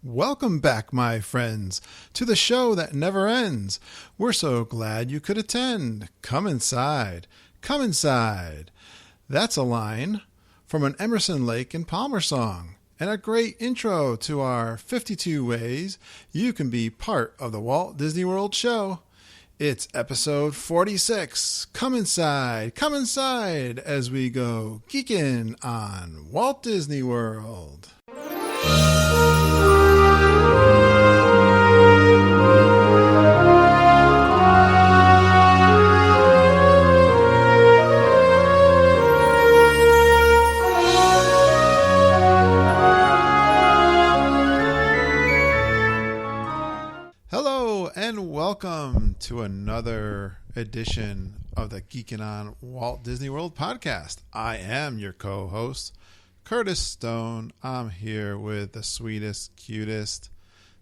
Welcome back, my friends, to the show that never ends. We're so glad you could attend. Come inside. Come inside. That's a line from an Emerson, Lake and Palmer song, and a great intro to our 52 ways you can be part of the Walt Disney World show. It's episode 46. Come inside as we go geekin' on Walt Disney World. Hello and welcome to another edition of the Geekin' on Walt Disney World podcast. I am your co-host, Curtis Stone. I'm here with the sweetest, cutest,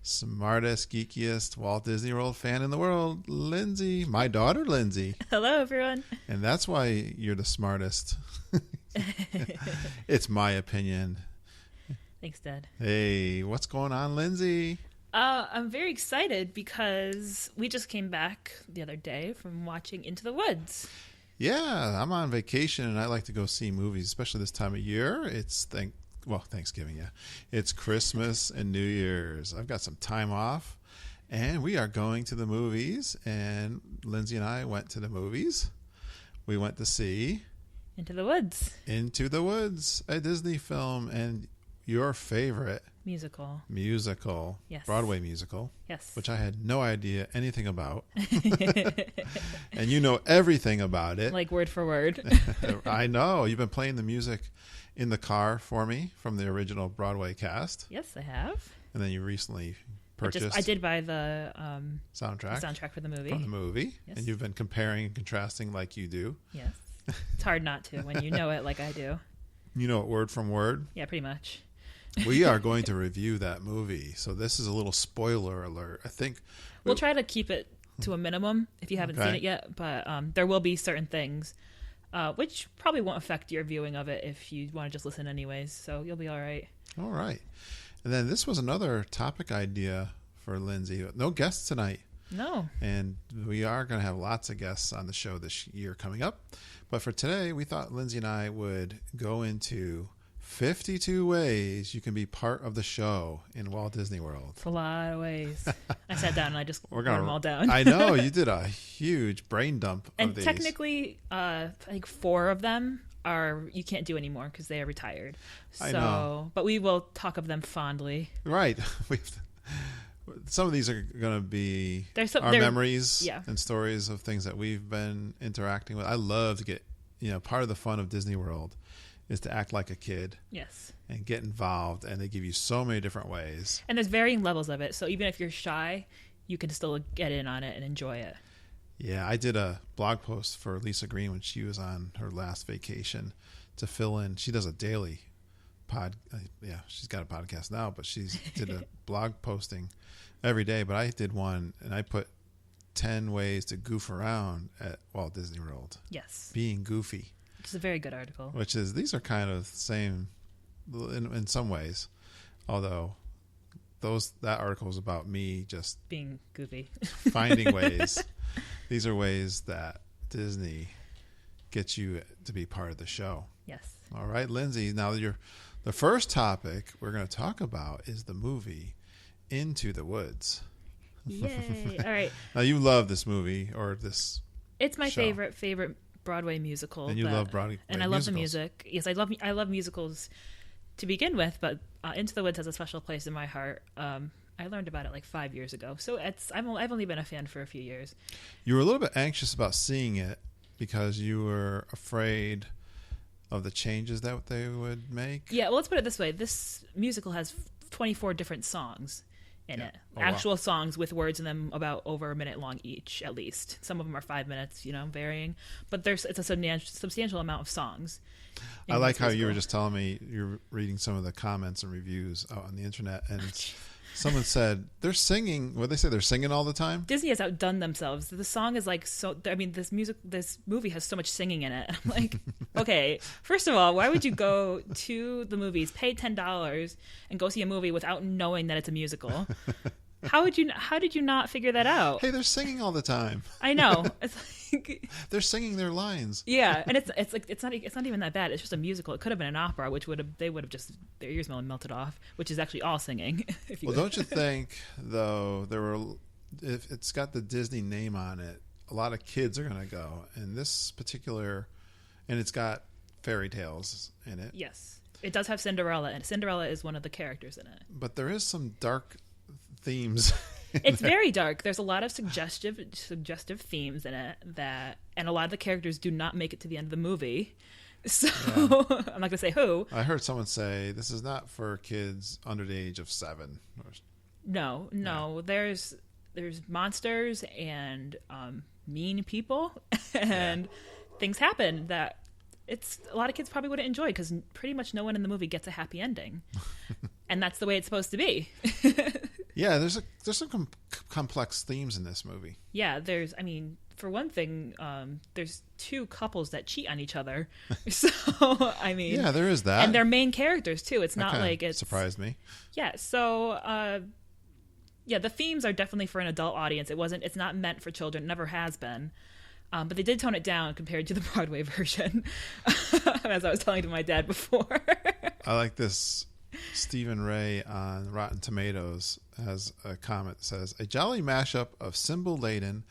smartest, geekiest Walt Disney World fan in the world, Lindsay, my daughter Lindsay. Hello, everyone. And that's why you're the smartest. It's my opinion. Thanks, Dad. Hey, what's going on, Lindsay? I'm very excited because we just came back the other day from watching Into the Woods. Yeah, I'm on vacation and I like to go see movies, especially this time of year. It's Thanksgiving, yeah. It's Christmas and New Year's. I've got some time off and we are going to the movies, and Lindsay and I went to the movies. We went to see Into the Woods. Into the Woods, a Disney film, and your favorite Musical. Yes. Broadway musical. Yes. Which I had no idea anything about. And you know everything about it. Like word for word. I know. You've been playing the music in the car for me from the original Broadway cast. Yes, I have. And then you recently purchased... I did buy the soundtrack for the movie. From the movie. Yes. And you've been comparing and contrasting like you do. Yes. It's hard not to when you know it like I do. You know it word from word? Yeah, pretty much. We are going to review that movie, so this is a little spoiler alert. I think we'll try to keep it to a minimum if you haven't seen it yet, but there will be certain things which probably won't affect your viewing of it if you want to just listen anyways, so you'll be all right. All right. And then this was another topic idea for Lindsay. No guests tonight. No. And we are going to have lots of guests on the show this year coming up. But for today, we thought Lindsay and I would go into 52 ways you can be part of the show in Walt Disney World. It's a lot of ways. I sat down and I just wrote them all down. I know. You did a huge brain dump and of these. Technically, I think 4 of them you can't do anymore because they are retired. I know. But we will talk of them fondly. Right. Some of these are going to be our memories and stories of things that we've been interacting with. I love to get, part of the fun of Disney World is to act like a kid. Yes. And get involved, and they give you so many different ways. And there's varying levels of it, so even if you're shy, you can still get in on it and enjoy it. Yeah, I did a blog post for Lisa Green when she was on her last vacation to fill in. She does a daily she's got a podcast now, but she did a blog posting every day. But I did one, and I put 10 ways to goof around at Walt Disney World. Yes. Being goofy. It's a very good article. These are kind of the same in some ways, although that article is about me just being goofy, finding ways. These are ways that Disney gets you to be part of the show. Yes. All right, Lindsay. Now the first topic we're going to talk about is the movie Into the Woods. Yay! All right. Now you love this movie or this. It's my favorite Broadway musical. And you love Broadway and I love the music. Yes, I love musicals to begin with, but Into the Woods has a special place in my heart. I learned about it like 5 years ago, so I've only been a fan for a few years. You were a little bit anxious about seeing it because you were afraid of the changes that they would make. Yeah, well, let's put it this way: this musical has 24 different songs in it. Actual songs with words in them about over a minute long each, at least. Some of them are 5 minutes, varying. But it's a substantial amount of songs. I like how you were just telling me you're reading some of the comments and reviews out on the internet, and Someone said they're singing. What they say? They're singing all the time. Disney has outdone themselves. The song is like so. I mean, this movie has so much singing in it. I'm like, okay. First of all, why would you go to the movies, pay $10, and go see a movie without knowing that it's a musical? How did you not figure that out? Hey, they're singing all the time. I know. It's like they're singing their lines. Yeah, and it's not even that bad. It's just a musical. It could have been an opera, which would have just their ears melted off, which is actually all singing. Well, don't you think though if it's got the Disney name on it, a lot of kids are going to go. And this particular, and it's got fairy tales in it. Yes, it does have Cinderella, and Cinderella is one of the characters in it. But there is some dark themes. It's very dark. There's a lot of suggestive themes in it and a lot of the characters do not make it to the end of the movie. So I'm not going to say who. I heard someone say this is not for kids under the age of 7. No. There's monsters and mean people and things happen that a lot of kids probably wouldn't enjoy because pretty much no one in the movie gets a happy ending. And that's the way it's supposed to be. Yeah, there's some complex themes in this movie. Yeah, for one thing, there's 2 couples that cheat on each other. So, I mean... Yeah, there is that. And they're main characters, too. It's not like it's... surprised me. Yeah, so... the themes are definitely for an adult audience. It's not meant for children. It never has been. But they did tone it down compared to the Broadway version, as I was telling to my dad before. I like this. Stephen Ray on Rotten Tomatoes has a comment that says, a jolly mashup of symbol-laden,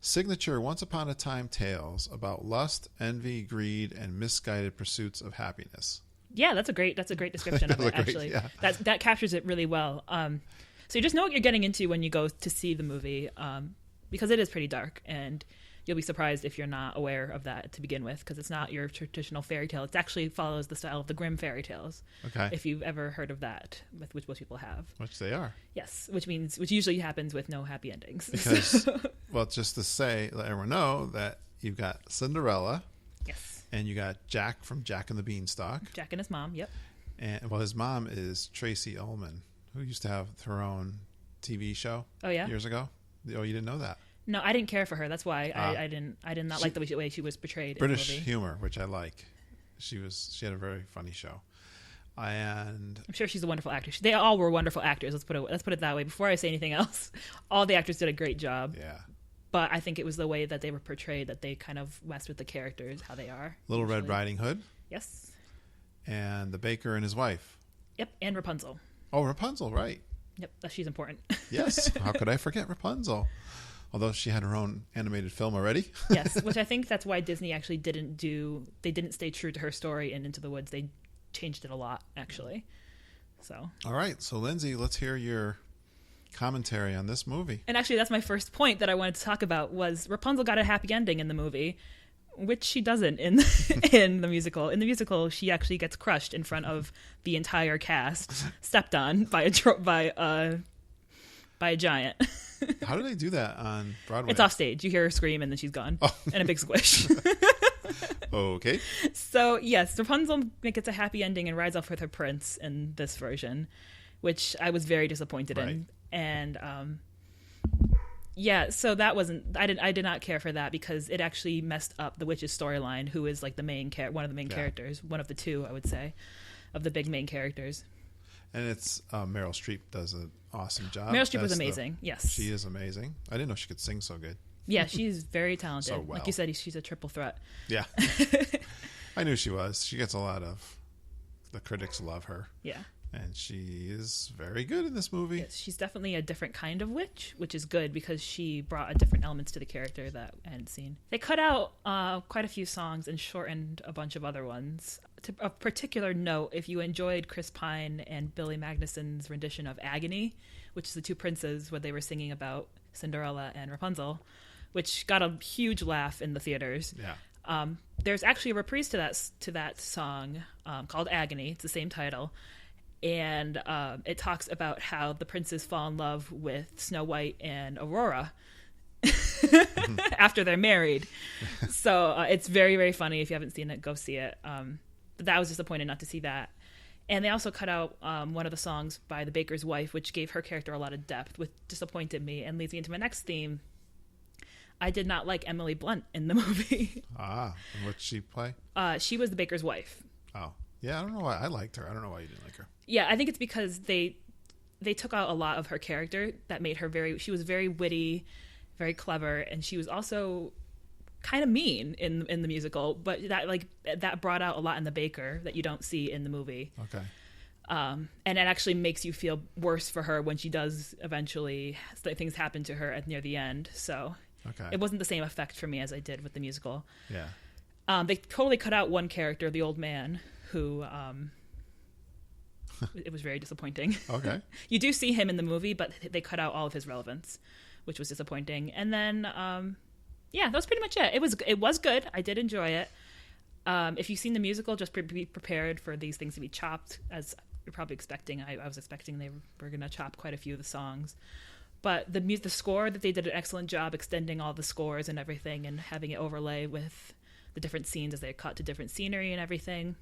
signature once-upon-a-time tales about lust, envy, greed, and misguided pursuits of happiness. Yeah, that's a great description of it, actually. Yeah. That captures it really well. So you just know what you're getting into when you go to see the movie, because it is pretty dark, and you'll be surprised if you're not aware of that to begin with, because it's not your traditional fairy tale. It actually follows the style of the Grimm fairy tales. Okay. If you've ever heard of that, which most people have. Which they are. Yes, which usually happens with no happy endings. Because, well, just to let everyone know that you've got Cinderella. Yes. And you got Jack from Jack and the Beanstalk. Jack and his mom, yep. And, well, his mom is Tracy Ullman, who used to have her own TV show. Oh, yeah? Years ago. Oh, you didn't know that? No, I didn't care for her. That's why I did not like the way she was portrayed. British in the movie. humor, which I like. She had a very funny show, and I'm sure she's a wonderful actress. They all were wonderful actors. Let's put it that way. Before I say anything else, all the actors did a great job. Yeah. But I think it was the way that they were portrayed that they kind of messed with the characters, how they are. Little Red Riding Hood. Yes. And the baker and his wife. Yep, and Rapunzel. Oh, Rapunzel, right. Yep, she's important. Yes. How could I forget Rapunzel? Although she had her own animated film already. Yes, which I think that's why Disney actually didn't stay true to her story in Into the Woods. They changed it a lot, actually. So. All right. So, Lindsay, let's hear your commentary on this movie. And actually, that's my first point that I wanted to talk about was Rapunzel got a happy ending in the movie, which she doesn't in the musical. In the musical, she actually gets crushed in front of the entire cast, stepped on by a giant. How do they do that on Broadway? It's off stage. You hear her scream and then she's gone. Oh. And a big squish. Okay. So, yes, Rapunzel gets a happy ending and rides off with her prince in this version, which I was very disappointed in. And so that wasn't. I did not care for that because it actually messed up the witch's storyline, who is like one of the main characters, one of the 2, I would say, of the big main characters. And it's Meryl Streep does an awesome job. Meryl Streep was amazing. Yes, she is amazing. I didn't know she could sing so good. Yeah, she's very talented. So well. Like you said, she's a triple threat. Yeah, I knew she was. She gets a lot of. The critics love her. Yeah, and she is very good in this movie. Yes, she's definitely a different kind of witch, which is good because she brought a different elements to the character that I hadn't seen. They cut out quite a few songs and shortened a bunch of other ones. To a particular note, if you enjoyed Chris Pine and Billy Magnuson's rendition of Agony, which is the 2 princes where they were singing about Cinderella and Rapunzel, which got a huge laugh in the theaters. Yeah. There's actually a reprise to that song called Agony. It's the same title. And it talks about how the princes fall in love with Snow White and Aurora after they're married. So it's very, very funny. If you haven't seen it, go see it. But that was disappointed not to see that. And they also cut out one of the songs by the baker's wife, which gave her character a lot of depth, which disappointed me. And leads me into my next theme. I did not like Emily Blunt in the movie. And what did she play? She was the baker's wife. Oh, yeah. I don't know why I liked her. I don't know why you didn't like her. Yeah, I think it's because they took out a lot of her character that made her she was very witty, very clever, and she was also kind of mean in the musical, but that brought out a lot in the baker that you don't see in the movie. Okay. And it actually makes you feel worse for her when she does eventually things happen to her near the end. So it wasn't the same effect for me as I did with the musical. Yeah. They totally cut out one character, the old man, who it was very disappointing. Okay. You do see him in the movie, but they cut out all of his relevance, which was disappointing. And then yeah, that was pretty much it. It was good. I did enjoy it. If you've seen the musical, just be prepared for these things to be chopped, as you're probably expecting. I was expecting they were going to chop quite a few of the songs. But the score, that they did an excellent job extending all the scores and everything and having it overlay with the different scenes as they cut to different scenery and everything.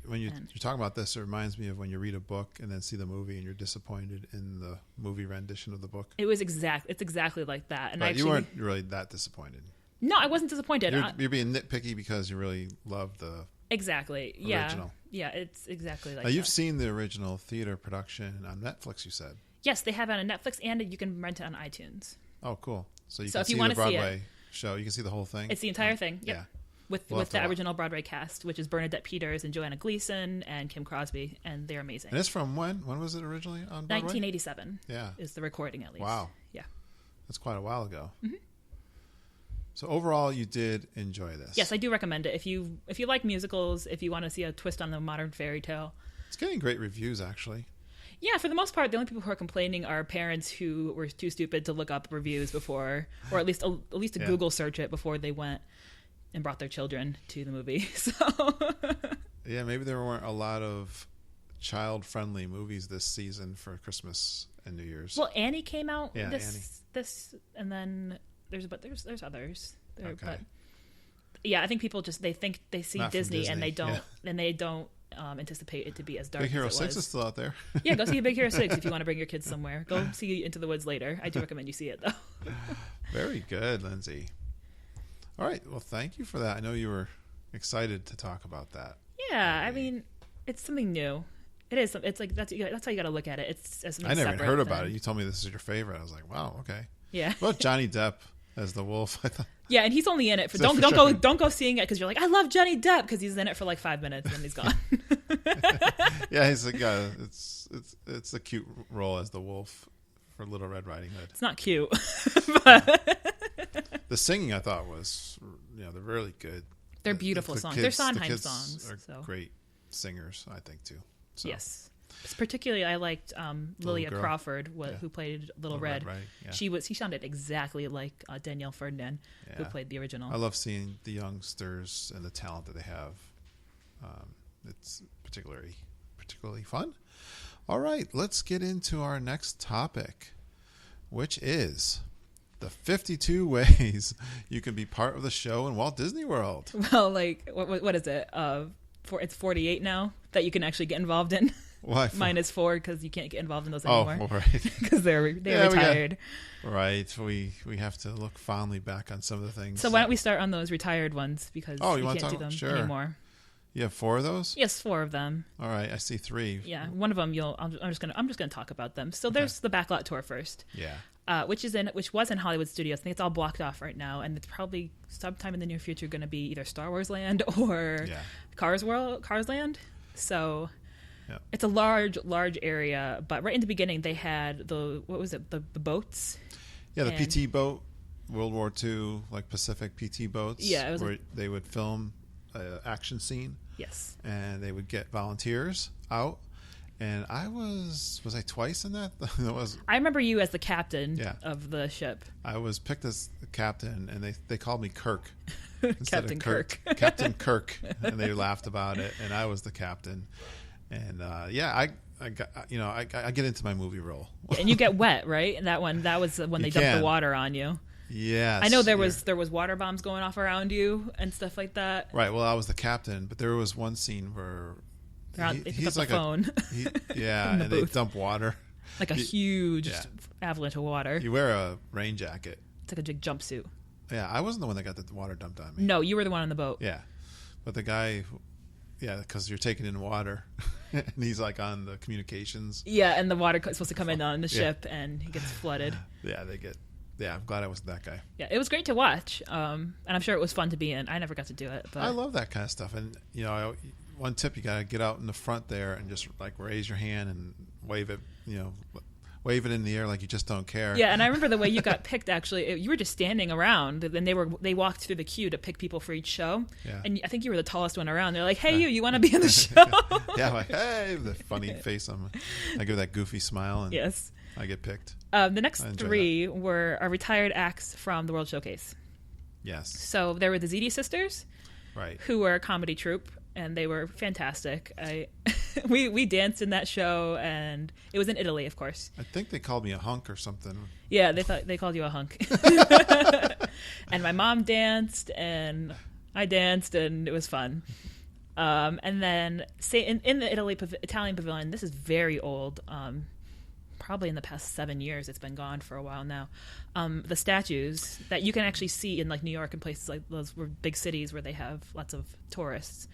When you're talking about this, it reminds me of when you read a book and then see the movie and you're disappointed in the movie rendition of the book. It's exactly like that. And but you weren't really that disappointed. No, I wasn't disappointed. You're being nitpicky because you really love the original. Yeah, it's exactly like that. Now, you've that. seen the original theater production on Netflix, you said? Yes, they have it on Netflix, and you can rent it on iTunes. Oh, cool. So you So can if you see wanna the see it- Broadway show. You can see the whole thing? It's the entire thing. Yep. Yeah. With the original Broadway cast, which is Bernadette Peters and Joanna Gleason and Kim Crosby, and they're amazing. And it's from when? When was it originally on Broadway? 1987. Yeah. Is the recording, at least. Wow. Yeah. That's quite a while ago. Mm-hmm. So overall, you did enjoy this. Yes, I do recommend it. If you like musicals, if you want to see a twist on the modern fairy tale. It's getting great reviews, actually. Yeah, for the most part, the only people who are complaining are parents who were too stupid to look up reviews before, or at least to Google search it before they went and brought their children to the movie. So yeah, maybe there weren't a lot of child-friendly movies this season for Christmas and New Year's. Well, Annie came out this, and then there's others. Okay. But yeah, I think people they think they see Disney and they don't anticipate it to be as dark. Big Hero as it 6 was. is still out there. Yeah, go see Big Hero 6 if you want to bring your kids somewhere. Go see Into the Woods later. I do recommend you see it, though. Very good, Lindsay. All right. Well, thank you for that. I know you were excited to talk about that. Yeah, I mean, it's something new. It is. It's like that's how you got to look at it. It's as something I never even heard about than- it. You told me this is your favorite. I was like, wow, okay. Yeah. Well, Johnny Depp as the wolf. I thought. Yeah, and he's only in it for don't go seeing it because you're like, I love Johnny Depp, because he's in it for like 5 minutes and he's gone. Yeah, he's like it's a cute role as the wolf for Little Red Riding Hood. It's not cute, but The singing I thought was, they're really good. They're beautiful songs. They're Sondheim songs. Are great singers, I think, too. So. Yes. Particularly, I liked Lilia girl. Crawford, who played Little Red. Yeah. She sounded exactly like Danielle Ferdinand, who played the original. I love seeing the youngsters and the talent that they have. It's particularly fun. All right, let's get into our next topic, which is the 52 ways you can be part of the show in Walt Disney World. Well, like, what is it? It's 48 now that you can actually get involved in. Why? Minus 4 because you can't get involved in those anymore. Oh, right. Because they're retired. Right. We have to look fondly back on some of the things. So why don't we start on those retired ones, because you want can't to do them sure. anymore. You have 4 of those? Yes, 4 of them. All right, I see 3. Yeah, one of them I'm just gonna talk about them. So there's the Backlot Tour first. Yeah. Which was in Hollywood Studios. I think it's all blocked off right now, and it's probably sometime in the near future going to be either Star Wars Land or Cars Land. So it's a large area. But right in the beginning, they had the boats. Yeah, the PT boat, World War II, like Pacific PT boats. Yeah, it was where they would film an action scene. Yes. And they would get volunteers out. And I was I twice in that? I remember you as the captain of the ship. I was picked as the captain, and they called me Kirk. Captain Kirk. Captain Kirk. And they laughed about it, and I was the captain. And I get into my movie role. And you get wet, right? And that was when they dumped the water on you. Yes. I know there was water bombs going off around you and stuff like that. Right. Well, I was the captain, but there was one scene where They pick up the phone. And they dump water. Like a huge avalanche of water. You wear a rain jacket. It's like a big jumpsuit. Yeah, I wasn't the one that got the water dumped on me. No, you were the one on the boat. Yeah. But the guy, because you're taking in water, and he's like on the communications. Yeah, and the water is supposed to come in on the ship, and he gets flooded. I'm glad I wasn't that guy. Yeah, it was great to watch, and I'm sure it was fun to be in. I never got to do it. But I love that kind of stuff. And, one tip, you got to get out in the front there and just like raise your hand and wave it, wave it in the air like you just don't care. Yeah, and I remember the way you got picked, actually. You were just standing around, and they walked through the queue to pick people for each show. Yeah. And I think you were the tallest one around. They're like, hey, you want to be in the show? Yeah, I'm like, hey, the funny face. I give that goofy smile, and yes. I get picked. The next three are retired acts from the World Showcase. Yes. So there were the ZD Sisters, right, who were a comedy troupe, and they were fantastic. We danced in that show, and it was in Italy, of course. I think they called me a hunk or something. Yeah, they called you a hunk. And my mom danced, and I danced, and it was fun. And then in the Italian pavilion, this is very old. Probably in the past 7 years. It's been gone for a while now. The statues that you can actually see in like New York and places like those big cities where they have lots of tourists.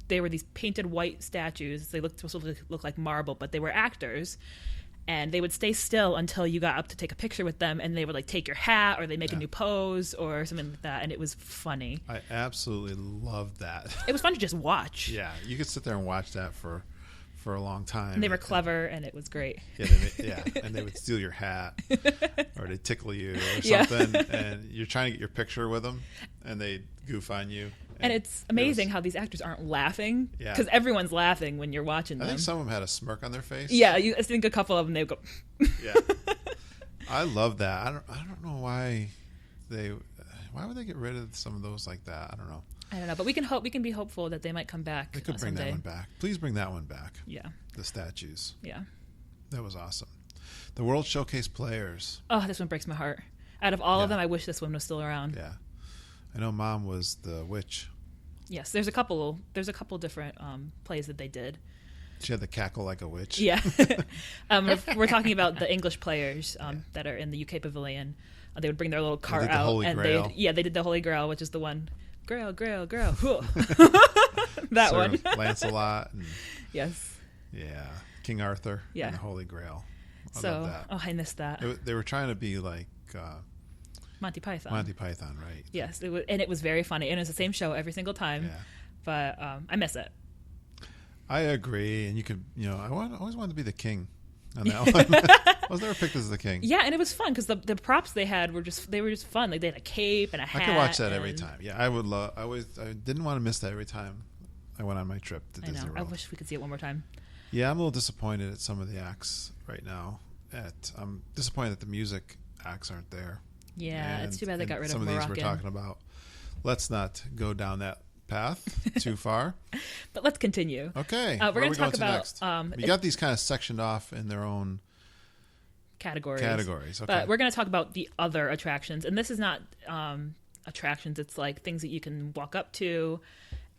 They were these painted white statues. They supposed to look like marble, but they were actors. And they would stay still until you got up to take a picture with them, and they would like take your hat, or they make a new pose or something like that, and it was funny. I absolutely loved that. It was fun to just watch. Yeah, you could sit there and watch that for a long time. And they were clever, and it was great. And they would steal your hat, or they'd tickle you or something, and you're trying to get your picture with them, and they goof on you. And it's amazing how these actors aren't laughing, because everyone's laughing when you're watching them. I think some of them had a smirk on their face. Yeah, I think a couple of them, they would go. Yeah, I love that. I don't know why would they get rid of some of those like that? I don't know. I don't know, but we can be hopeful that they might come back. They could bring someday. that one back. Please bring that one back. Yeah, the statues. Yeah, that was awesome. The World Showcase players. Oh, this one breaks my heart. Out of all of them, I wish this one was still around. Yeah, I know Mom was the witch. Yes, there's a couple different plays that they did. She had the cackle like a witch. Yeah. We're talking about the English players that are in the UK pavilion. They would bring their little cart out, Holy and Grail. they did the Holy Grail, which is the one Grail. That Sir one. Lancelot. And, yes. Yeah, King Arthur. Yeah. And the Holy Grail. I love that. Oh, I missed that. They were trying to be like Monty Python. Monty Python, right? Yes, it was very funny, and it's the same show every single time. Yeah. But I miss it. I agree, and you could, I always wanted to be the king on that one. I was never picked as the king. Yeah, and it was fun because the props they had were just fun. Like they had a cape and a hat. I could watch that every time. Yeah, I would love. I didn't want to miss that every time I went on my trip to Disney World. I wish we could see it one more time. Yeah, I'm a little disappointed at some of the acts right now. I'm disappointed that the music acts aren't there. Yeah, it's too bad they got rid of some Moroccan. Of these we're talking about. Let's not go down that path too far. But let's continue. Okay. We're going to talk about... we got these kind of sectioned off in their own... Categories. Okay. But we're going to talk about the other attractions. And this is not attractions. It's like things that you can walk up to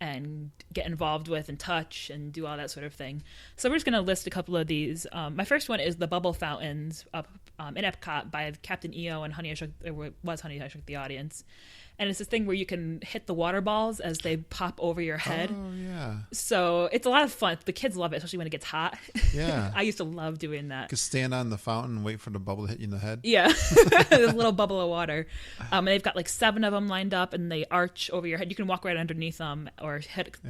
and get involved with and touch and do all that sort of thing. So we're just going to list a couple of these. My first one is the bubble fountains up in Epcot by Captain EO and Honey, I Shrunk the Audience. And it's this thing where you can hit the water balls as they pop over your head. Oh, yeah. So it's a lot of fun. The kids love it, especially when it gets hot. Yeah. I used to love doing that. You could stand on the fountain and wait for the bubble to hit you in the head. Yeah. This little bubble of water. And they've got like 7 of them lined up, and they arch over your head. You can walk right underneath them or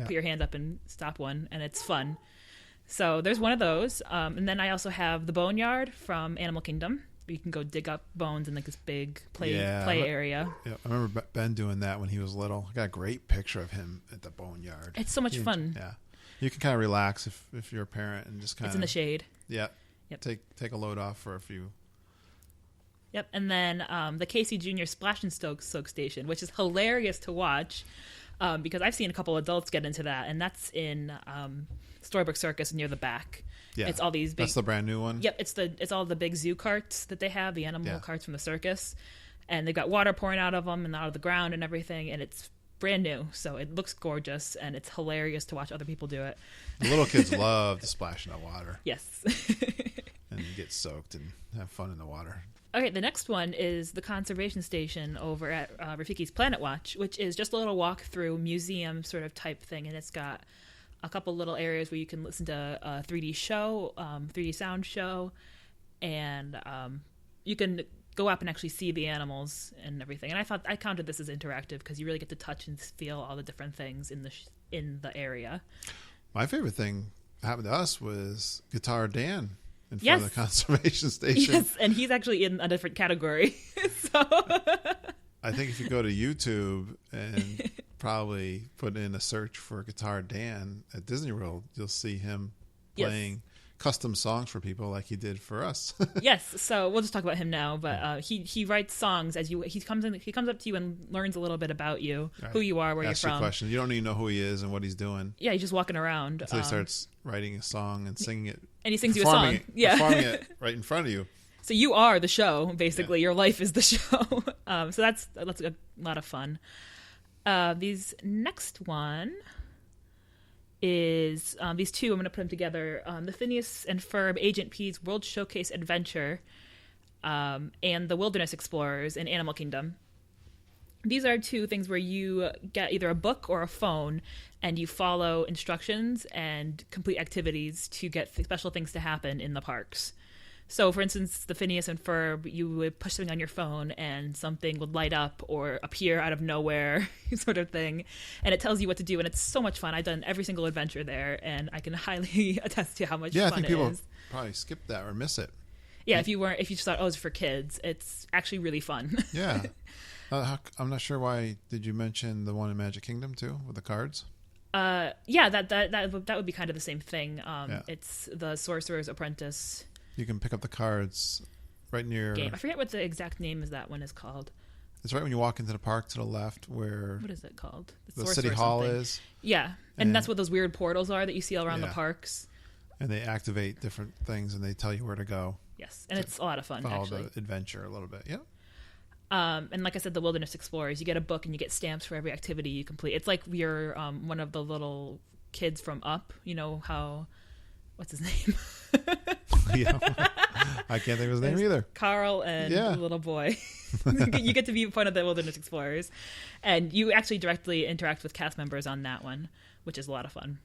put your hand up and stop one, and it's fun. So there's one of those. And then I also have the Boneyard from Animal Kingdom. You can go dig up bones in like this big play area. Yeah, I remember Ben doing that when he was little. I got a great picture of him at the Boneyard. It's so much fun. Yeah, you can kind of relax if you're a parent and just kind of. It's in the shade. Yeah. Yep. Take a load off for a few. Yep, and then the Casey Jr. Splash and Soak Station, which is hilarious to watch because I've seen a couple adults get into that, and that's in Storybook Circus near the back. Yeah, it's all these big. That's the brand new one. Yep, it's all the big zoo carts that they have, the animal carts from the circus, and they've got water pouring out of them and out of the ground and everything, and it's brand new, so it looks gorgeous, and it's hilarious to watch other people do it. The little kids love to splash in that water. Yes. And get soaked and have fun in the water. Okay, the next one is the conservation station over at Rafiki's Planet Watch, which is just a little walk-through museum sort of type thing, and it's got a couple little areas where you can listen to a 3D show, 3D sound show, and you can go up and actually see the animals and everything. And I counted this as interactive because you really get to touch and feel all the different things in the area. My favorite thing happened to us was Guitar Dan in front of the conservation station. Yes, and he's actually in a different category. So I think if you go to YouTube and probably put in a search for Guitar Dan at Disney World, you'll see him playing custom songs for people like he did for us. Yes, so we'll just talk about him now, but he writes songs as he comes up to you and learns a little bit about you, right, who you are, where you're from. Questions. You don't even know who he is and what he's doing. Yeah, he's just walking around until he starts writing a song and singing it. And he sings you a song. Performing it right in front of you. So you are the show, basically. Yeah. Your life is the show. So that's a lot of fun. These next one is these two. I'm going to put them together. The Phineas and Ferb Agent P's World Showcase Adventure and the Wilderness Explorers in Animal Kingdom. These are two things where you get either a book or a phone and you follow instructions and complete activities to get special things to happen in the parks. So, for instance, the Phineas and Ferb, you would push something on your phone and something would light up or appear out of nowhere, sort of thing. And it tells you what to do, and it's so much fun. I've done every single adventure there, and I can highly attest to how much fun it is. Yeah, I think people probably skip that or miss it. Yeah, if you just thought, it's for kids, it's actually really fun. Yeah. I'm not sure why. Did you mention the one in Magic Kingdom, too, with the cards? Yeah, that would be kind of the same thing. It's the Sorcerer's Apprentice. You can pick up the cards right near... game. I forget what the exact name of that one is called. It's right when you walk into the park to the left where... What is it called? The City Hall is. Yeah, and that's what those weird portals are that you see all around the parks. And they activate different things and they tell you where to go. Yes, and it's a lot of fun, follow actually. The adventure a little bit, yeah. And like I said, the Wilderness Explorers, you get a book and you get stamps for every activity you complete. It's like you're one of the little kids from Up. You know how... What's his name? Yeah, I can't think of his name either. Carl and the little boy. You get to be one of the Wilderness Explorers. And you actually directly interact with cast members on that one, which is a lot of fun.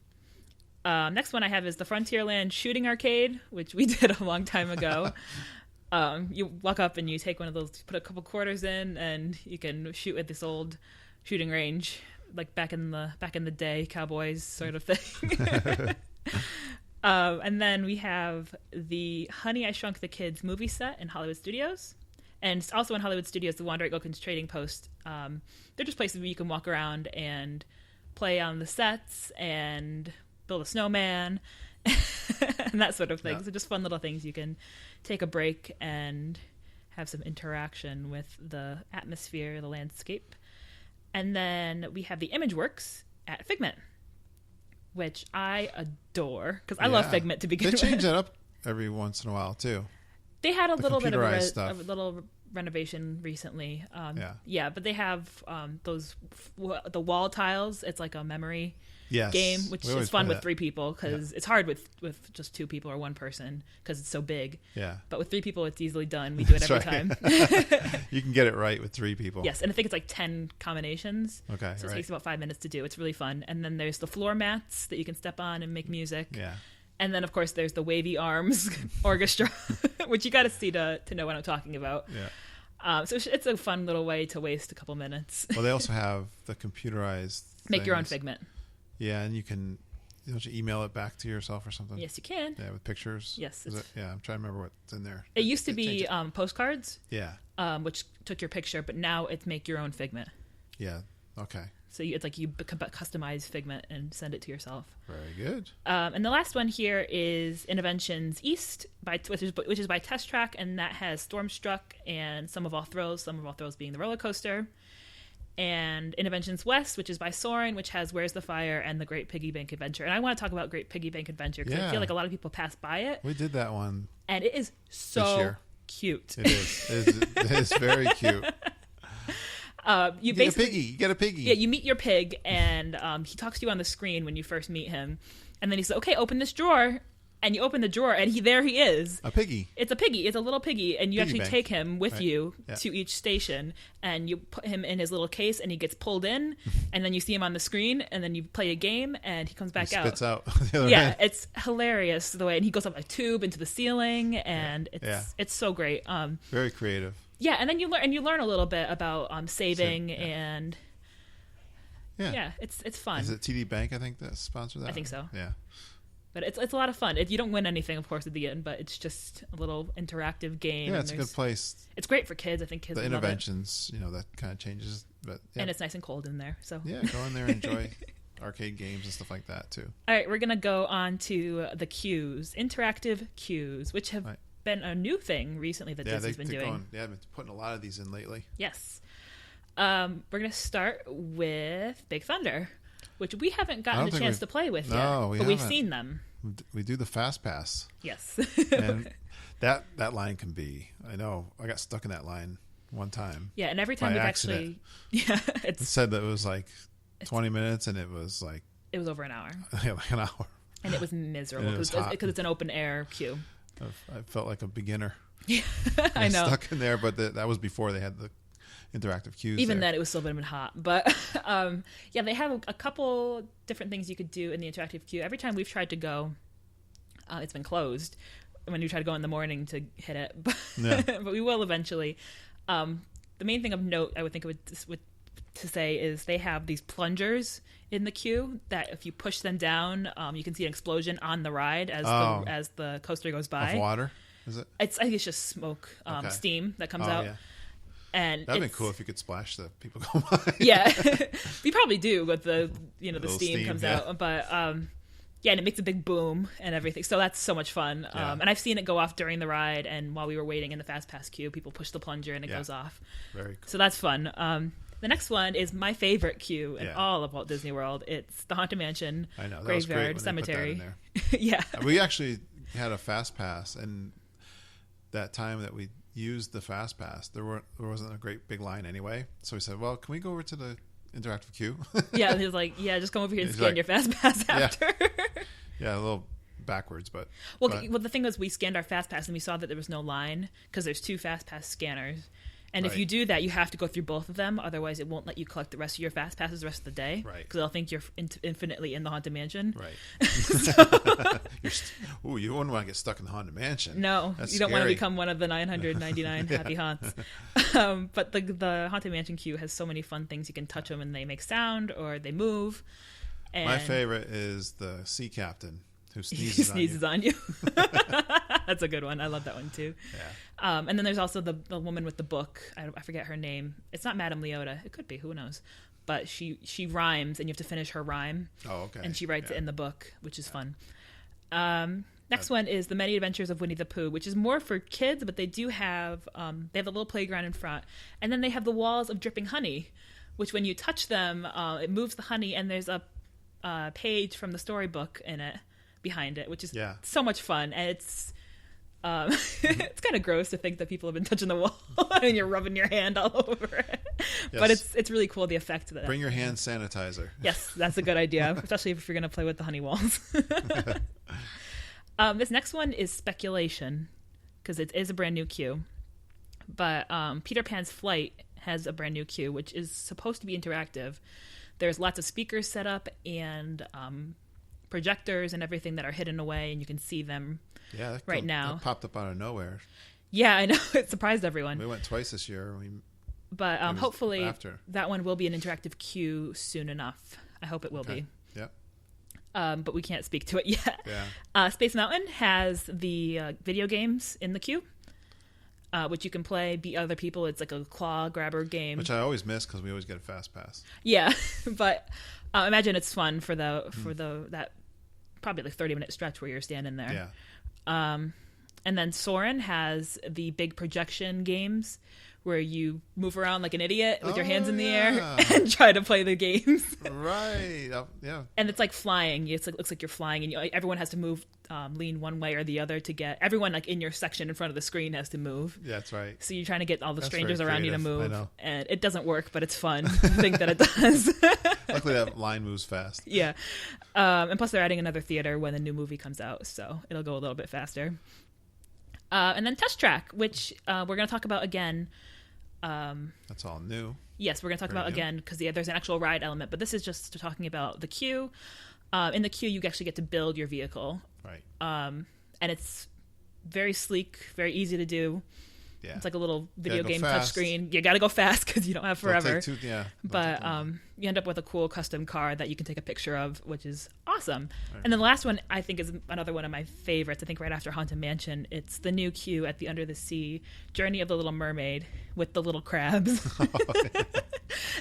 Next one I have is the Frontierland Shooting Arcade, which we did a long time ago. You walk up and you take one of those, put a couple quarters in, and you can shoot at this old shooting range, like back in the day, cowboys sort of thing. And then we have the Honey, I Shrunk the Kids movie set in Hollywood Studios. And also in Hollywood Studios, the Wander at Gilkin's Trading Post. They're just places where you can walk around and play on the sets and build a snowman and that sort of thing. Yeah. So just fun little things. You can take a break and have some interaction with the atmosphere, the landscape. And then we have the ImageWorks at Figment, which I adore because I love Figment to begin with. They change that up every once in a while too. They had a little bit of a little renovation recently. But they have the wall tiles. It's like a memory game, which is fun with 3 people because it's hard with just 2 people or 1 person because it's so big. Yeah. But with 3 people, it's easily done. We do it every time. You can get it right with 3 people. Yes, and I think it's like 10 combinations. Okay. So it takes about 5 minutes to do. It's really fun. And then there's the floor mats that you can step on and make music. Yeah. And then, of course, there's the Wavy Arms Orchestra, which you got to see to know what I'm talking about. Yeah. So it's a fun little way to waste a couple minutes. Well, they also have the computerized Make your own Figment. Yeah, and don't you email it back to yourself or something? Yes, you can. Yeah, with pictures. Yes. I'm trying to remember what's in there. It used to be postcards. Yeah. Which took your picture, but now it's make your own Figment. Yeah. Okay. So it's like you customize Figment and send it to yourself. Very good. And the last one here is Innoventions East, which is by Test Track, and that has Stormstruck and Some of All Thrills being the roller coaster. And Innoventions West, which is by Soarin', which has Where's the Fire and the Great Piggy Bank Adventure. And I want to talk about Great Piggy Bank Adventure because I feel like a lot of people pass by it. We did that one. And it is so cute. It is. It is very cute. You get a piggy. You get a piggy. Yeah, you meet your pig, and he talks to you on the screen when you first meet him, and then he says, "Okay, open this drawer." And you open the drawer, and there he is. A piggy. It's a piggy. It's a little piggy, and you actually take him with you Yeah. to each station, and you put him in his little case, and he gets pulled in, and then you see him on the screen, and then you play a game, and he comes back out. Spits out. The other Yeah, end. it's hilarious the way, and he goes up a tube into the ceiling, and Yeah. it's so great. Very creative. Yeah, and then you learn a little bit about saving and yeah, it's fun. Is it TD Bank? I think that sponsored that. I think so. Yeah. But it's a lot of fun. You don't win anything, of course, at the end, but it's just a little interactive game. Yeah, it's a good place. It's great for kids. I think kids The would love interventions, that kind of changes. But yeah. and it's nice and cold in there. So Yeah, go in there and enjoy arcade games and stuff like that too. all right, we're gonna go on to the cues, interactive cues, which have been a new thing recently that Disney's been doing. I've been putting a lot of these in lately. Yes. We're gonna start with Big Thunder, which we haven't gotten a chance to play with yet, but we've seen them. We do the Fast Pass. Yes. And that line can be, I know, I got stuck in that line one time. Yeah, and every time we've accident. it said that it was like 20 minutes, and it was like... It was over an hour. Yeah, like an hour. And it was miserable because it's an open air queue. I felt like a beginner. Yeah, I know. Stuck in there, but that was before they had the interactive cues. Even then, it was still been hot. But yeah, they have a couple different things you could do in the interactive queue. Every time we've tried to go, it's been closed when you try to go in the morning to hit it. But, but we will eventually. The main thing of note, I would think to say is they have these plungers in the queue that if you push them down, you can see an explosion on the ride as the coaster goes by. Of water, is it? I think it's just smoke, steam that comes out. Yeah. And that'd be cool if you could splash the people go by. Yeah, we probably do with the the steam comes yeah. out, but yeah, and it makes a big boom and everything. So that's so much fun. Yeah. And I've seen it go off during the ride, and while we were waiting in the Fast Pass queue, people push the plunger and it goes off. Very cool. So that's fun. The next one is my favorite queue in all of Walt Disney World. It's the Haunted Mansion Graveyard Cemetery. Yeah, we actually had a Fast Pass, and that time that we used the Fast Pass, there wasn't a great big line anyway. So we said, well, can we go over to the interactive queue? Yeah, and he was like, yeah, just come over here and scan your Fast Pass after. Yeah, a little backwards, but... Well, the thing was, we scanned our Fast Pass and we saw that there was no line because there's 2 Fast Pass scanners. And if you do that, you have to go through both of them. Otherwise, it won't let you collect the rest of your Fast Passes the rest of the day. Right. Because they'll think you're infinitely in the Haunted Mansion. Right. You wouldn't want to get stuck in the Haunted Mansion. No, That's you don't want to scary. become one of the 999 happy haunts. But the Haunted Mansion queue has so many fun things. You can touch them and they make sound or they move. And my favorite is the sea captain who sneezes on you. That's a good one. I love that one too. Yeah. And then there's also the woman with the book. I forget her name. It's not Madame Leota. It could be. Who knows? But she rhymes, and you have to finish her rhyme. Oh, okay. And she writes it in the book, which is fun. Next one is The Many Adventures of Winnie the Pooh, which is more for kids, but they do have they have a little playground in front, and then they have the walls of dripping honey, which when you touch them, it moves the honey, and there's a page from the storybook in it behind it, which is so much fun, and it's it's kind of gross to think that people have been touching the wall and you're rubbing your hand all over it. Yes. But it's really cool, the effect of that. Bring your hand sanitizer. Yes, that's a good idea, especially if you're going to play with the honey walls. This next one is Speculation, because it is a brand new queue. But Peter Pan's Flight has a brand new queue, which is supposed to be interactive. There's lots of speakers set up and projectors and everything that are hidden away, and you can see them now. That popped up out of nowhere. Yeah, I know. It surprised everyone. We went twice this year. But hopefully that one will be an interactive queue soon enough. I hope it will be. Yep. But we can't speak to it yet. Yeah. Space Mountain has the video games in the queue, which you can play, beat other people. It's like a claw grabber game. Which I always miss because we always get a fast pass. Yeah, but imagine it's fun for that probably like 30-minute stretch where you're standing there. Yeah. And then Soarin' has the big projection games where you move around like an idiot with your hands in the yeah. air and try to play the games. Right. Yeah. And it's like flying. It looks like you're flying, and everyone has to move, lean one way or the other to get everyone like in your section in front of the screen has to move. Yeah, that's right. So you're trying to get all the That's strangers very around you to creative. move, I know. and it doesn't work, but it's fun to think that it does. Luckily, that line moves fast. Yeah, and plus they're adding another theater when the new movie comes out, so it'll go a little bit faster. And then Test Track, which we're going to talk about again. That's all new. Yes, we're going to talk about again because there's an actual ride element, but this is just talking about the queue. In the queue, you actually get to build your vehicle. Right. And it's very sleek, very easy to do. Yeah. It's like a little video game fast. touchscreen. You got to go fast because you don't have forever. But you you end up with a cool custom car that you can take a picture of, which is awesome. Right. And then the last one, I think, is another one of my favorites. I think right after Haunted Mansion, it's the new queue at the Under the Sea Journey of the Little Mermaid with the little crabs.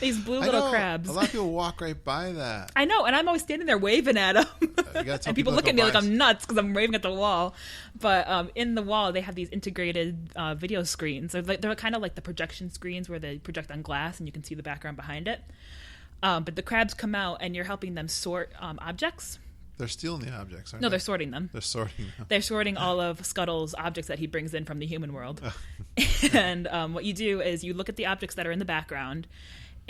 These blue little crabs. A lot of people walk right by that. I know, and I'm always standing there waving at them. And people look at me like I'm nuts because I'm waving at the wall. But in the wall, they have these integrated video screens. They're kind of like the projection screens where they project on glass and you can see the background behind it. But the crabs come out and you're helping them sort objects. They're stealing the objects, aren't No, they? they're sorting them. They're sorting them. They're sorting all of Scuttle's objects that he brings in from the human world. And what you do is you look at the objects that are in the background,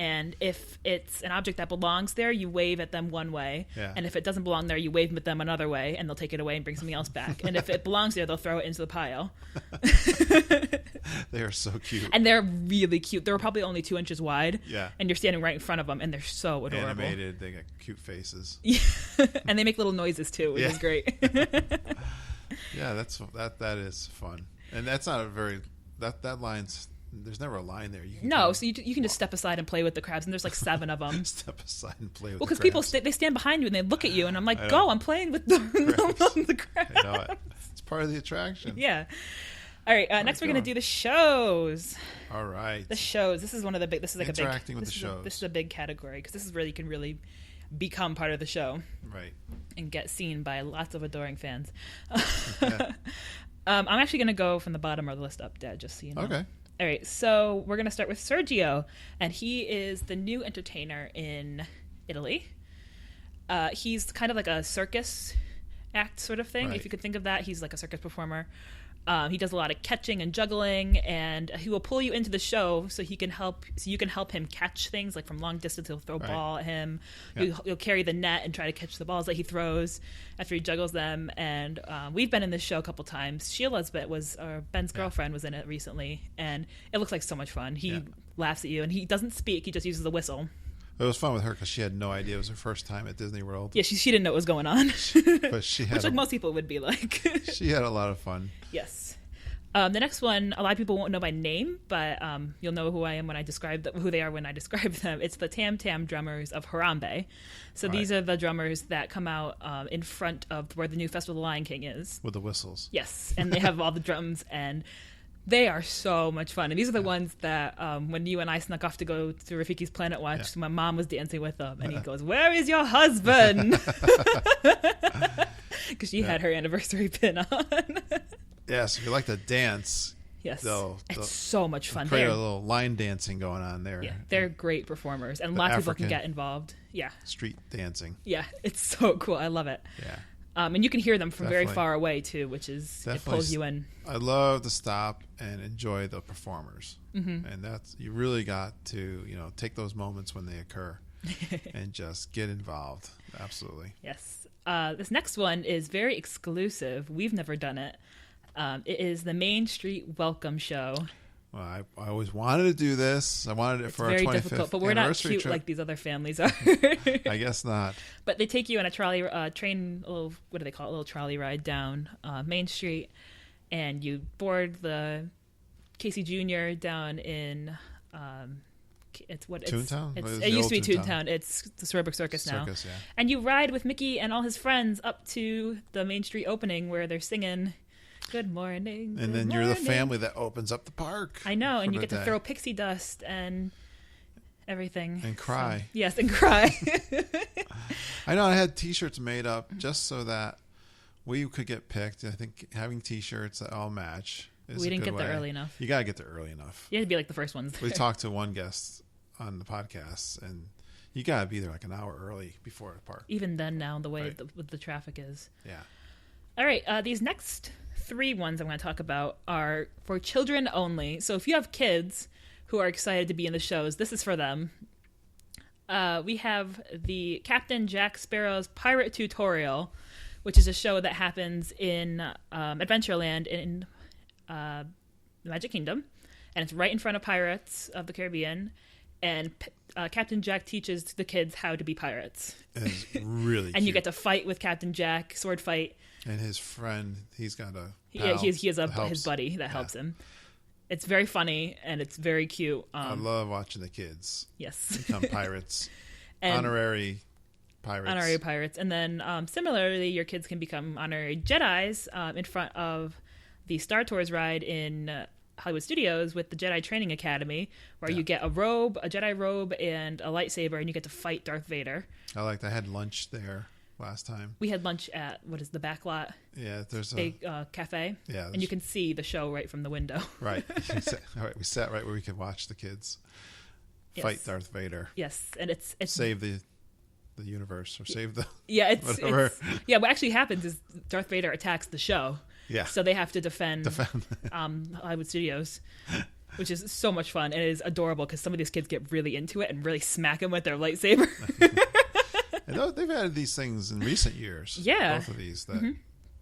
and if it's an object that belongs there, you wave at them one way. Yeah. And if it doesn't belong there, you wave at them another way, and they'll take it away and bring something else back. And if it belongs there, they'll throw it into the pile. They are so cute. And they're really cute. They're probably only 2 inches wide. Yeah. And you're standing right in front of them, and they're so adorable. Animated. They got cute faces. And they make little noises, too, which is great. Yeah, that is fun. And that's not a very... That line's... There's never a line there. So you can just step aside and play with the crabs, and there's like 7 of them. Step aside and play with the crabs. Well, because people they stand behind you and they look at you, and I'm like, go, I'm playing with the crabs. I know it. It's part of the attraction. Yeah. All right, next we're going to do the shows. All right. The shows. This is one of the big... This is like Interacting with the shows. This is a big category, because this is where you can really become part of the show. Right. And get seen by lots of adoring fans. Yeah. I'm actually going to go from the bottom of the list up, Dad, just so you know. Okay. All right, so we're going to start with Sergio, and he is the new entertainer in Italy. He's kind of like a circus act sort of thing, if you could think of that. He's like a circus performer. He does a lot of catching and juggling, and he will pull you into the show so you can help him catch things, like from long distance. He'll throw a ball at him. Yeah. You'll carry the net and try to catch the balls that he throws after he juggles them. And we've been in this show a couple times. Sheila's Ben's girlfriend was in it recently, and it looks like so much fun. He laughs at you, and he doesn't speak. He just uses the whistle. It was fun with her because she had no idea. It was her first time at Disney World. Yeah, she didn't know what was going on. But she had... Which like most people would be like. She had a lot of fun. Yes. The next one, a lot of people won't know by name, but you'll know who I am when I describe who they are when I describe them. It's the Tam Tam drummers of Harambe. So these are the drummers that come out in front of where the new Festival of the Lion King is. With the whistles. Yes, and they have all the drums, and they are so much fun. And these are the ones that when you and I snuck off to go to Rafiki's Planet Watch, my mom was dancing with them, and he goes, "Where is your husband?" Because she had her anniversary pin on. Yes, if you like to dance, it's so much fun. Create a little line dancing going on there. Yeah, they're great performers, and lots of people can get involved. Yeah, street dancing. Yeah, it's so cool. I love it. Yeah, and you can hear them from very far away too, which is it pulls you in. I love to stop and enjoy the performers, and you really got to take those moments when they occur, and just get involved. Absolutely. Yes. This next one is very exclusive. We've never done it. It is the Main Street Welcome Show. Well, I always wanted to do this. I wanted it for our 25th very difficult, but we're not cute trip. Like these other families are. I guess not. But they take you on a train, what do they call it? A little trolley ride down Main Street, and you board the Casey Jr. down in Toontown? It used to be Toontown. It's the Strawberry Circus now. Yeah. And you ride with Mickey and all his friends up to the Main Street opening where they're singing "Good Morning." And then you're the family that opens up the park. I know, and you get to throw pixie dust and everything. And cry. So, yes, and cry. I know. I had T-shirts made up just so that we could get picked. I think having T-shirts that all match. We didn't get there early enough. You got to get there early enough. You had to be like the first ones there. We talked to one guest on the podcast, and you got to be there like an hour early before the park. Even then now, the way the traffic is. Yeah. All right. These next 3 ones I'm going to talk about are for children only. So if you have kids who are excited to be in the shows, this is for them. We have the Captain Jack Sparrow's Pirate Tutorial, which is a show that happens in Adventureland in the Magic Kingdom, and it's right in front of Pirates of the Caribbean, and Captain Jack teaches the kids how to be pirates. It's really and cute. you get to fight with Captain Jack, sword fight. And his friend, he's got a pal he has his buddy that helps him. It's very funny, and it's very cute. I love watching the kids become pirates. Honorary pirates. And then similarly, your kids can become honorary Jedis in front of the Star Tours ride in Hollywood Studios with the Jedi Training Academy, where you get a Jedi robe, and a lightsaber, and you get to fight Darth Vader. I had lunch there last time. We had lunch at, what is the back lot? Yeah, there's a cafe. Yeah. And you can see the show right from the window. Right. We sat right where we could watch the kids fight Darth Vader. Yes, and it's save the universe, or save the whatever. What actually happens is Darth Vader attacks the show. Yeah. So they have to defend Hollywood Studios, which is so much fun, and it is adorable because some of these kids get really into it and really smack him with their lightsaber. And they've added these things in recent years. Yeah. Both of these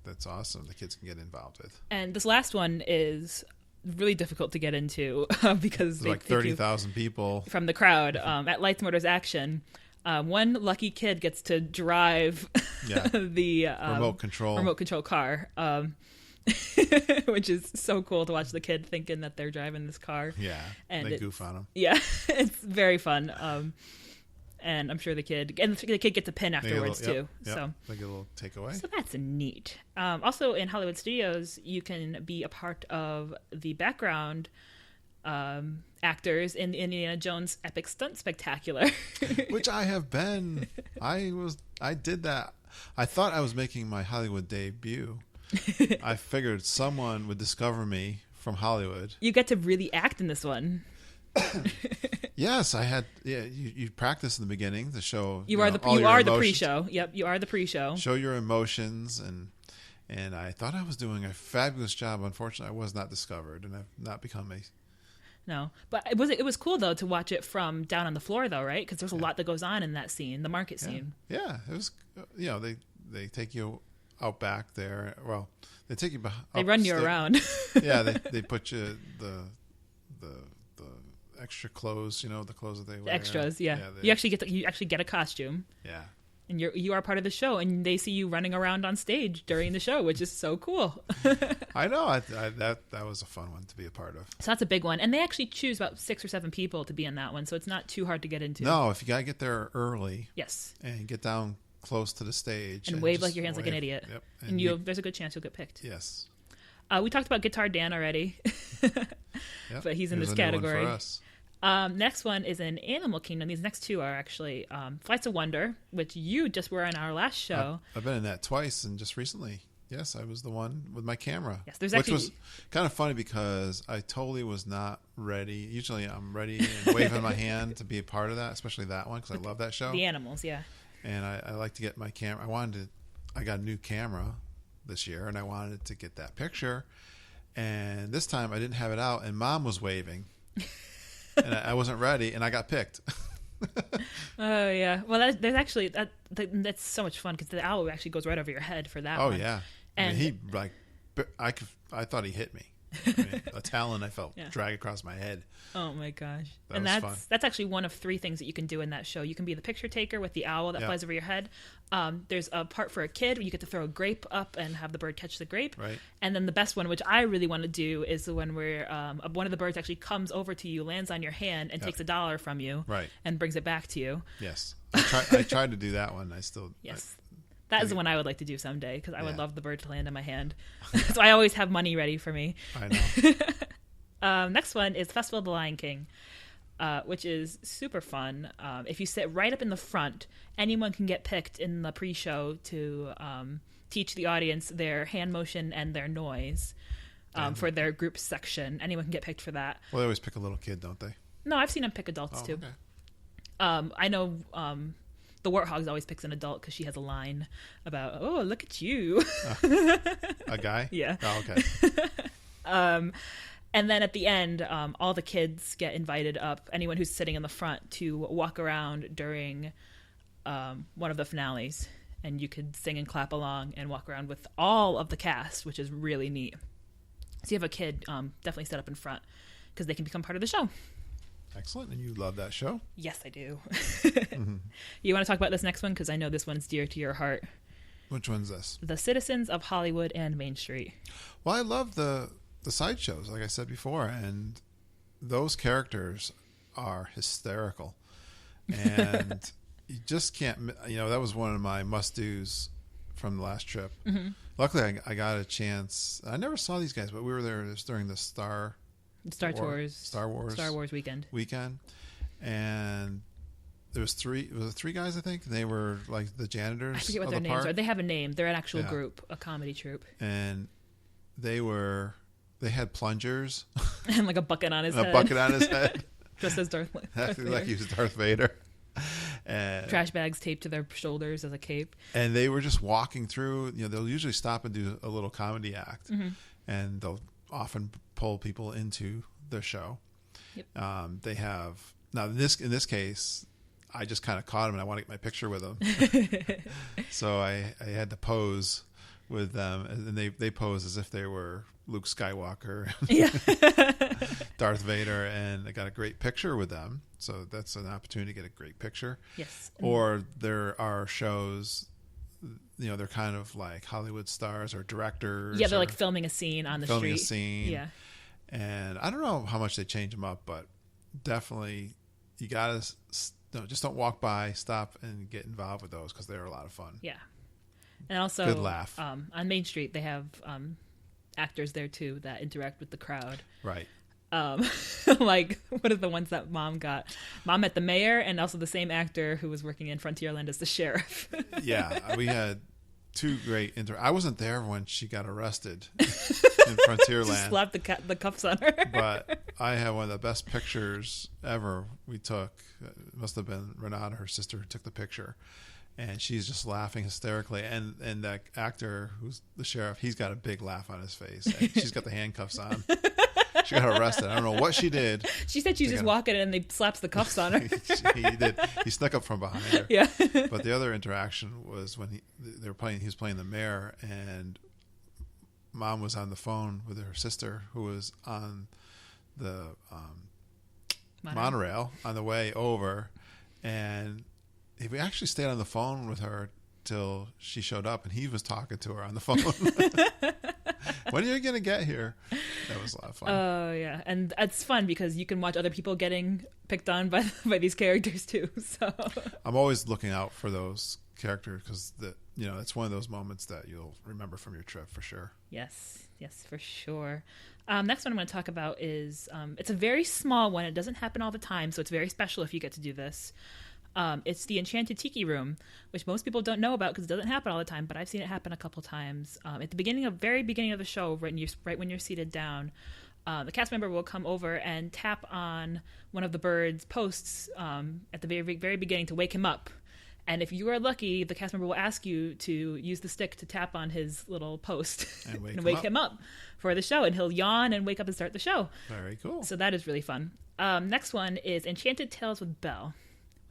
that's awesome. The kids can get involved with. And this last one is really difficult to get into because there's like 30,000 people from the crowd at Lights, Motors, Action. One lucky kid gets to drive the remote control car, which is so cool to watch the kid thinking that they're driving this car. Yeah, and they goof on them. Yeah, it's very fun. And I'm sure the kid gets a pin afterwards too. So they get a little takeaway. So that's neat. Also in Hollywood Studios, you can be a part of the background actors in the Indiana Jones Epic Stunt Spectacular, which I have been. I did that. I thought I was making my Hollywood debut. I figured someone would discover me from Hollywood. You get to really act in this one. Yes, I had. Yeah, you practice in the beginning. The show. You are the pre-show. Yep, you are the pre-show. Show your emotions, and I thought I was doing a fabulous job. Unfortunately, I was not discovered, and I've not become a. No, but it was cool though to watch it from down on the floor though, right? Because there's a lot that goes on in that scene, the market scene. Yeah, it was. They take you out back there. Well, they take you behind. They run you around. Yeah, they put you the extra clothes, the clothes that they wear. The extras, yeah. You actually get a costume. Yeah. And you are part of the show, and they see you running around on stage during the show, which is so cool. I know. That was a fun one to be a part of. So that's a big one, and they actually choose about 6 or 7 people to be in that one, so it's not too hard to get into. No, if you gotta get there early. Yes. And get down close to the stage and wave like your hands like an idiot. Yep. And there's a good chance you'll get picked. Yes. We talked about Guitar Dan already, but he's in this category. One for us. Next one is in Animal Kingdom. These next 2 are actually Flights of Wonder, which you just were on our last show. I've been in that twice, and just recently. Yes, I was the one with my camera. Yes, which was kind of funny because I totally was not ready. Usually I'm ready and waving my hand to be a part of that, especially that one because I love that show. The animals, yeah. And I like to get my camera. I got a new camera this year, and I wanted to get that picture. And this time I didn't have it out, and Mom was waving. And I wasn't ready, and I got picked. Oh yeah, well there's actually that's so much fun because the owl actually goes right over your head for that. Oh one. Yeah, and I thought he hit me. A talon I felt drag across my head. Oh my gosh! That's actually one of 3 things that you can do in that show. You can be the picture taker with the owl that flies over your head. There's a part for a kid where you get to throw a grape up and have the bird catch the grape. Right. And then the best one, which I really want to do, is the one where one of the birds actually comes over to you, lands on your hand, and takes $1 from you. Right. And brings it back to you. Yes. I tried to do that one. I still. Yes. That is the one I would like to do someday because I would love the bird to land in my hand. So I always have money ready for me. I know. Next one is Festival of the Lion King, which is super fun. If you sit right up in the front, anyone can get picked in the pre-show to teach the audience their hand motion and their noise. for their group section. Anyone can get picked for that. Well, they always pick a little kid, don't they? No, I've seen them pick adults too. Okay. I know the Warthogs always picks an adult because she has a line about, oh, look at you. A guy? Yeah. Oh, okay. And then at the end, all the kids get invited up, anyone who's sitting in the front, to walk around during one of the finales. And you could sing and clap along and walk around with all of the cast, which is really neat. So you have a kid, definitely set up in front because they can become part of the show. Excellent. And you love that show? Yes, I do. Mm-hmm. You want to talk about this next one? Because I know this one's dear to your heart. Which one's this? The Citizens of Hollywood and Main Street. Well, I love the side shows, like I said before, and those characters are hysterical. And you just can't, that was one of my must-dos from the last trip. Mm-hmm. Luckily, I got a chance. I never saw these guys, but we were there during the Star Wars weekend. And there was three guys, I think. They were like the janitors. I forget what their names are. They have a name. They're an actual group, a comedy troupe. And they had plungers. And like a bucket on his head. A bucket on his head. Just as Darth Vader. Like he was Darth Vader. And trash bags taped to their shoulders as a cape. And they were just walking through. They'll usually stop and do a little comedy act. Mm-hmm. And they'll often pull people into their show. Yep. They have... Now, in this case, I just kind of caught him and I want to get my picture with him. So I had to pose with them. And they pose as if they were Luke Skywalker, Darth Vader, and I got a great picture with them. So that's an opportunity to get a great picture. Yes. Or there are shows, they're kind of like Hollywood stars or directors. Yeah, they're like filming a scene on the street. Filming a scene. Yeah. And I don't know how much they change them up, but definitely you got to just don't walk by, stop and get involved with those because they're a lot of fun. Yeah. And also, good laugh. On Main Street, they have actors there too that interact with the crowd. Right. Like, what are the ones that Mom got? Mom met the mayor and also the same actor who was working in Frontierland as the sheriff. Yeah, we had two great I wasn't there when she got arrested in Frontierland. Just slapped the cuffs on her. But I had one of the best pictures ever we took. It must have been Renata, her sister, who took the picture. And she's just laughing hysterically. And that actor who's the sheriff, he's got a big laugh on his face. And she's got the handcuffs on. She got arrested. I don't know what she did. She said she was just walking and they slapped the cuffs on her. He did. He snuck up from behind her. Yeah. But the other interaction was when he was playing the mayor, and Mom was on the phone with her sister, who was on the monorail on the way over, and we actually stayed on the phone with her till she showed up, and he was talking to her on the phone. When are you going to get here? That was a lot of fun. Oh, yeah. And it's fun because you can watch other people getting picked on by these characters, too. So I'm always looking out for those characters because it's one of those moments that you'll remember from your trip for sure. Yes, for sure. Next one I'm going to talk about is it's a very small one. It doesn't happen all the time, so it's very special if you get to do this. It's the Enchanted Tiki Room, which most people don't know about because it doesn't happen all the time, but I've seen it happen a couple times. At the very beginning of the show, right when you're seated down, the cast member will come over and tap on one of the bird's posts at the very, very beginning to wake him up. And if you are lucky, the cast member will ask you to use the stick to tap on his little post and wake him up for the show. And he'll yawn and wake up and start the show. Very cool. So that is really fun. Next one is Enchanted Tales with Belle.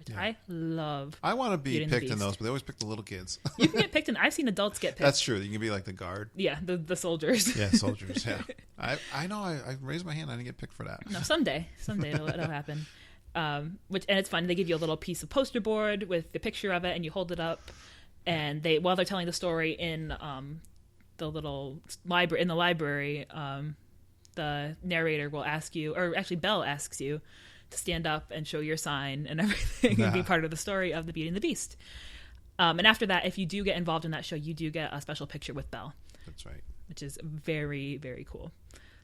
Yeah. I love. I want to be picked in those, but they always pick the little kids. You can get picked in. I've seen adults get picked. That's true. You can be like the guard. Yeah, the soldiers. Yeah, soldiers. Yeah, I know. I raised my hand. I didn't get picked for that. No, someday it'll happen. And it's fun. They give you a little piece of poster board with the picture of it, and you hold it up. And while they're telling the story in the little library the narrator will ask you, or actually Belle asks you, to stand up and show your sign and everything and be part of the story of the Beauty and the Beast. And after that, if you do get involved in that show, you do get a special picture with Belle. That's right. Which is very, very cool.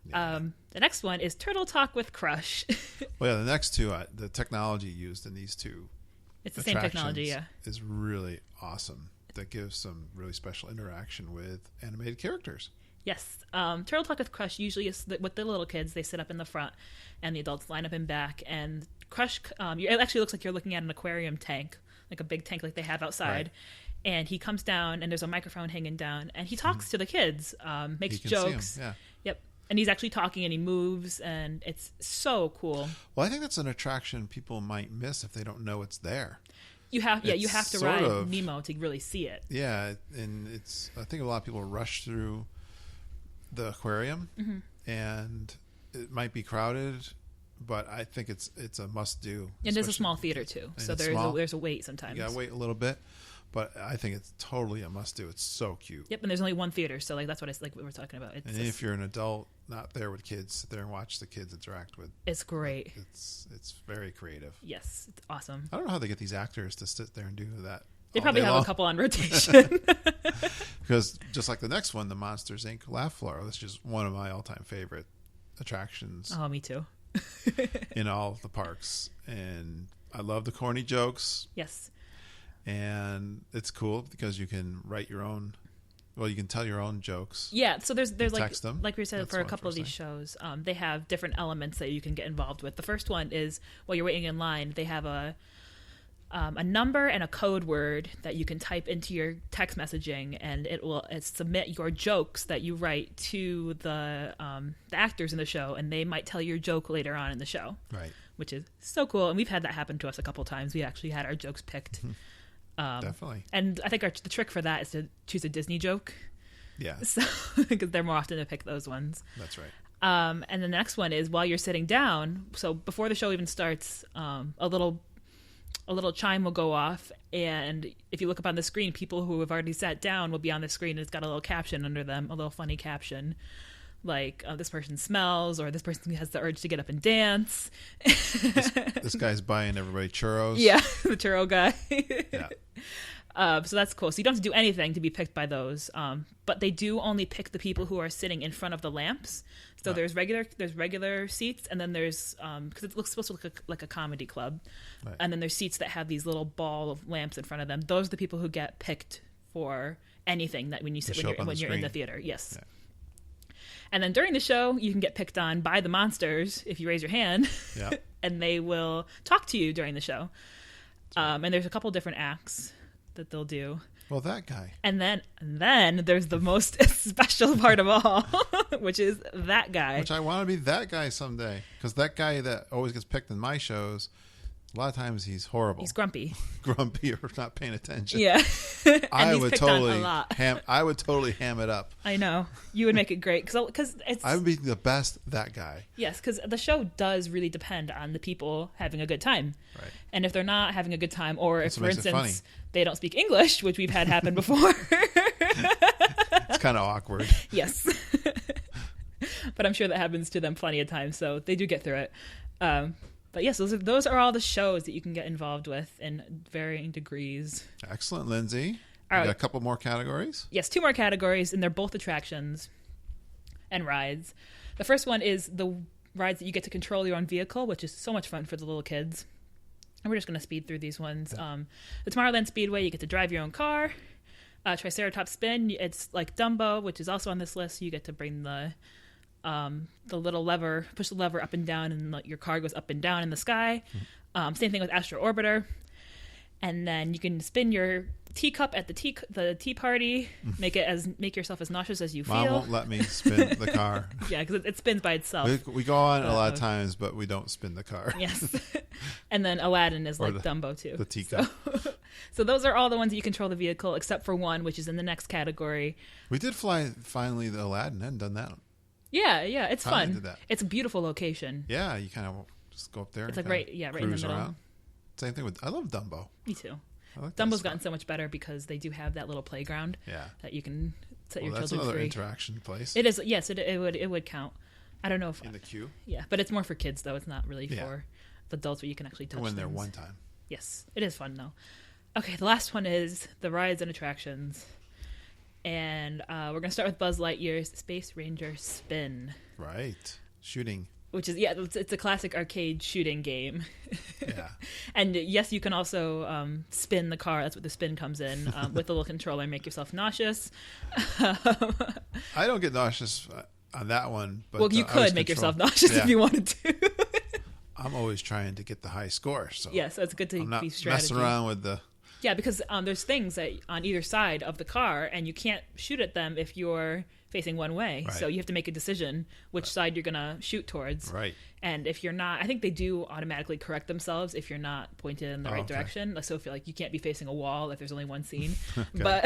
Yeah. The next one is Turtle Talk with Crush. Well, yeah, the next two, the technology used in these two it's the same technology, yeah. is really awesome. That gives some really special interaction with animated characters. Yes. Turtle Talk with Crush usually is with the little kids. They sit up in the front, and the adults line up in back. And Crush, it actually looks like you're looking at an aquarium tank, like a big tank like they have outside. Right. And he comes down, and there's a microphone hanging down, and he talks to the kids, makes jokes. Yeah. Yep. And he's actually talking, and he moves, and it's so cool. Well, I think that's an attraction people might miss if they don't know it's there. You have to ride Nemo to really see it. Yeah, and I think a lot of people rush through the aquarium, and it might be crowded, but I think it's a must do. And there's a small theater too, so there's a wait sometimes. You gotta wait a little bit, but I think it's totally a must do. It's so cute. Yep, and there's only one theater, so that's what it's like. We were talking about. And if you're an adult not there with kids, sit there and watch the kids interact with. It's great. It's very creative. Yes, it's awesome. I don't know how they get these actors to sit there and do that. They probably have a couple on rotation. Because just like the next one, the Monsters Inc. Laugh Floor, that's just one of my all-time favorite attractions. Oh, me too. In all the parks. And I love the corny jokes. Yes. And it's cool because you can write your own. Well, you can tell your own jokes. Yeah, so there's like we said, That's for a couple of these shows, they have different elements that you can get involved with. The first one is while you're waiting in line, they have a number and a code word that you can type into your text messaging, and it will submit your jokes that you write to the actors in the show, and they might tell your joke later on in the show. Right. Which is so cool, and we've had that happen to us a couple times. We actually had our jokes picked. Definitely. And I think the trick for that is to choose a Disney joke. Yeah. So, because they're more often to pick those ones. That's right. And the next one is while you're sitting down. So before the show even starts, a little chime will go off, and if you look up on the screen, people who have already sat down will be on the screen, and it's got a little caption under them, a little funny caption. Like, this person smells, or this person has the urge to get up and dance. This guy's buying everybody churros. Yeah, the churro guy. Yeah. So that's cool. So you don't have to do anything to be picked by those. But they do only pick the people who are sitting in front of the lamps. So there's regular seats, and then there's because it looks supposed to look like a comedy club, right. And then there's seats that have these little ball of lamps in front of them. Those are the people who get picked for anything that when you sit when you're in the theater. Yes. Yeah. And then during the show, you can get picked on by the monsters if you raise your hand, yeah. And they will talk to you during the show. And there's a couple different acts that they'll do. Well, that guy. And then there's the most special part of all, which is that guy. Which I want to be that guy someday. Because that guy that always gets picked in my shows, a lot of times he's horrible. He's grumpy. Grumpy or not paying attention. Yeah. I would totally ham it up. I know. You would make it great. Because I would be the best that guy. Yes, because the show does really depend on the people having a good time. Right. And if they're not having a good time, or if, for instance, they don't speak English, which we've had happen before. It's kind of awkward. Yes. But I'm sure that happens to them plenty of times, so they do get through it. But yes, those are all the shows that you can get involved with in varying degrees. Excellent, Lindsay. All right. Got a couple more categories? Yes, 2 more categories, and they're both attractions and rides. The first one is the rides that you get to control your own vehicle, which is so much fun for the little kids. And we're just going to speed through these ones. Yeah. The Tomorrowland Speedway, you get to drive your own car. Triceratops Spin, it's like Dumbo, which is also on this list. You get to bring the little lever, push the lever up and down, and your car goes up and down in the sky. Same thing with Astro Orbiter. And then you can spin your teacup at the tea party, make yourself as nauseous as you feel. Mom won't let me spin the car. Yeah, because it spins by itself. We go on a lot of times, but we don't spin the car. Yes. And then Aladdin is like Dumbo too. The teacup. So those are all the ones that you control the vehicle, except for one, which is in the next category. We did fly finally the Aladdin. I hadn't done that. Yeah, it's fun. Did that. It's a beautiful location. Yeah, you kind of just go up there. It's like right in the middle. Around. Same thing I love Dumbo. Me too. Dumbo's gotten so much better because they do have that little playground. Yeah. That you can set your children free. That's another free. interaction place. It is. Yes, it would count. I don't know if in the queue. Yeah, but it's more for kids though. It's not really for the adults where you can actually touch. When they're one time. Yes, it is fun though. Okay, the last one is the rides and attractions. And we're going to start with Buzz Lightyear's Space Ranger Spin. Right. Shooting which is it's a classic arcade shooting game. Yeah. And yes, you can also spin the car. That's what the spin comes in with a little controller and make yourself nauseous. I don't get nauseous on that one. But, well, you could make yourself nauseous if you wanted to. I'm always trying to get the high score. So so it's good to I'm not be strategy. messing around with the... Yeah, because there's things that on either side of the car, and you can't shoot at them if you're facing one way. Right. So you have to make a decision which side you're going to shoot towards. Right. And if you're not, I think they do automatically correct themselves if you're not pointed in the right direction. So if you're like, you can't be facing a wall if there's only one scene. But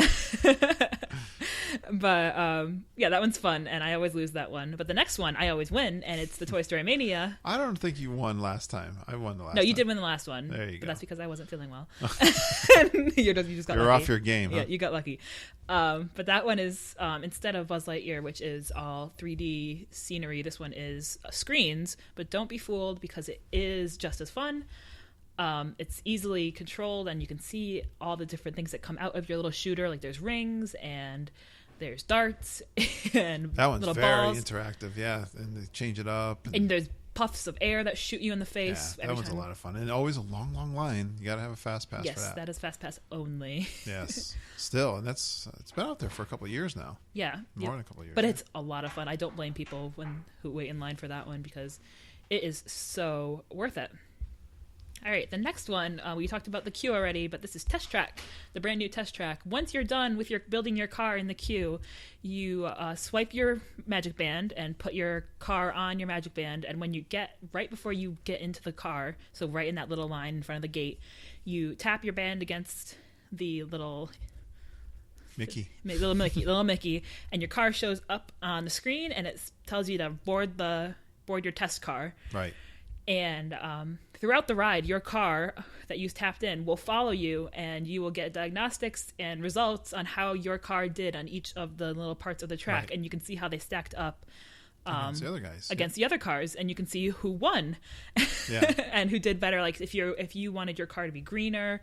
yeah, that one's fun, and I always lose that one. But the next one, I always win, and it's the Toy Story Mania. I don't think you won last time. I won the last time. No, you did win the last one. There you go. But that's because I wasn't feeling well. You just got You're lucky. off your game, huh? Yeah, you got lucky. But that one is, instead of Buzz Lightyear, which is all 3D scenery, this one is screens. But don't be fooled, because it is just as fun. It's easily controlled, and you can see all the different things that come out of your little shooter. Like there's rings, and there's darts, and that one's little very balls. Interactive, yeah. And they change it up. And there's puffs of air that shoot you in the face. Yeah, that one's a lot of fun. And always a long, long line. You got to have a fast pass for that. Yes, that is fast pass only. Yes. Still, and it's been out there for a couple of years now. Yeah. More than a couple of years. But it's a lot of fun. I don't blame people who wait in line for that one, because it is so worth it. All right, the next one, we talked about the queue already, but this is Test Track, the brand new Test Track. Once you're done with building your car in the queue, you swipe your Magic Band and put your car on your Magic Band, and when you right before you get into the car, so right in that little line in front of the gate, you tap your band against the little Mickey, and your car shows up on the screen, and it tells you to board your test car. Right. And throughout the ride, your car that you tapped in will follow you, and you will get diagnostics and results on how your car did on each of the little parts of the track. Right. And you can see how they stacked up against the other guys, against the other cars, and you can see who won and who did better. Like if you wanted your car to be greener,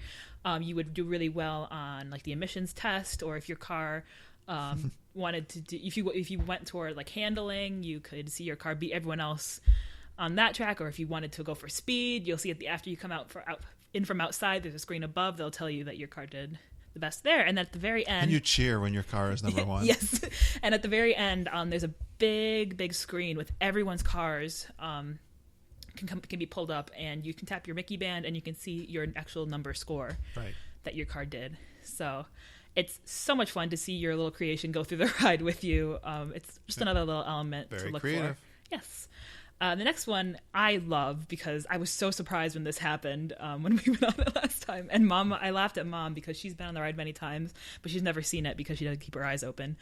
you would do really well on like the emissions test, or if your car wanted to do, if you went toward like handling, you could see your car beat everyone else on that track. Or if you wanted to go for speed, you'll see it after you come in from outside, there's a screen above, they'll tell you that your car did the best there. And at the very end, and you cheer when your car is number one. Yes. And at the very end, there's a big screen with everyone's cars can be pulled up, and you can tap your Mickey Band and you can see your actual number score that your car did. So it's so much fun to see your little creation go through the ride with you. It's just another little element to look creative. For. Yes. The next one I love, because I was so surprised when this happened when we went on it last time. And I laughed at Mom because she's been on the ride many times, but she's never seen it because she doesn't keep her eyes open.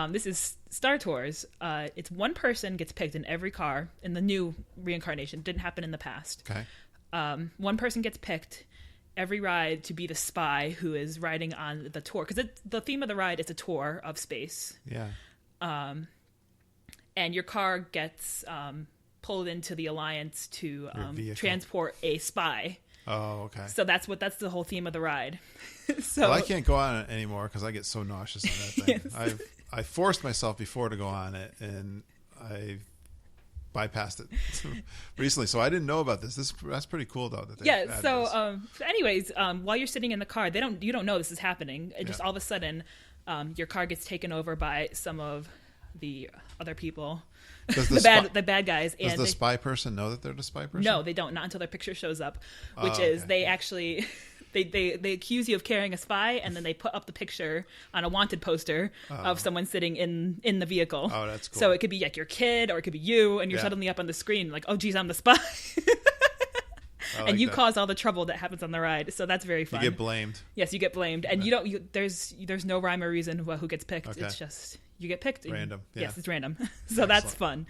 This is Star Tours. It's one person gets picked in every car in the new reincarnation. It didn't happen in the past. Okay. One person gets picked every ride to be the spy who is riding on the tour. Because the theme of the ride is a tour of space. Yeah. And your car gets pulled into the Alliance to transport a spy. Oh, okay. So that's the whole theme of the ride. So well, I can't go on it anymore because I get so nauseous on that thing. Yes. I forced myself before to go on it, and I bypassed it recently. So I didn't know about this. That's pretty cool, though. That So anyways, while you're sitting in the car, you don't know this is happening. It just all of a sudden, your car gets taken over by some of the other people, the bad guys. Does the spy person know that they're the spy person? No, they don't. Not until their picture shows up, which is they actually they accuse you of carrying a spy, and then they put up the picture on a wanted poster of someone sitting in the vehicle. Oh, that's cool. So it could be like your kid, or it could be you, and you're suddenly up on the screen like, oh, geez, I'm the spy. And you cause all the trouble that happens on the ride, so that's very fun. You get blamed. Yes, you get blamed, and there's no rhyme or reason who gets picked. Okay. It's just you get picked. Random. Yes, it's random. So that's fun.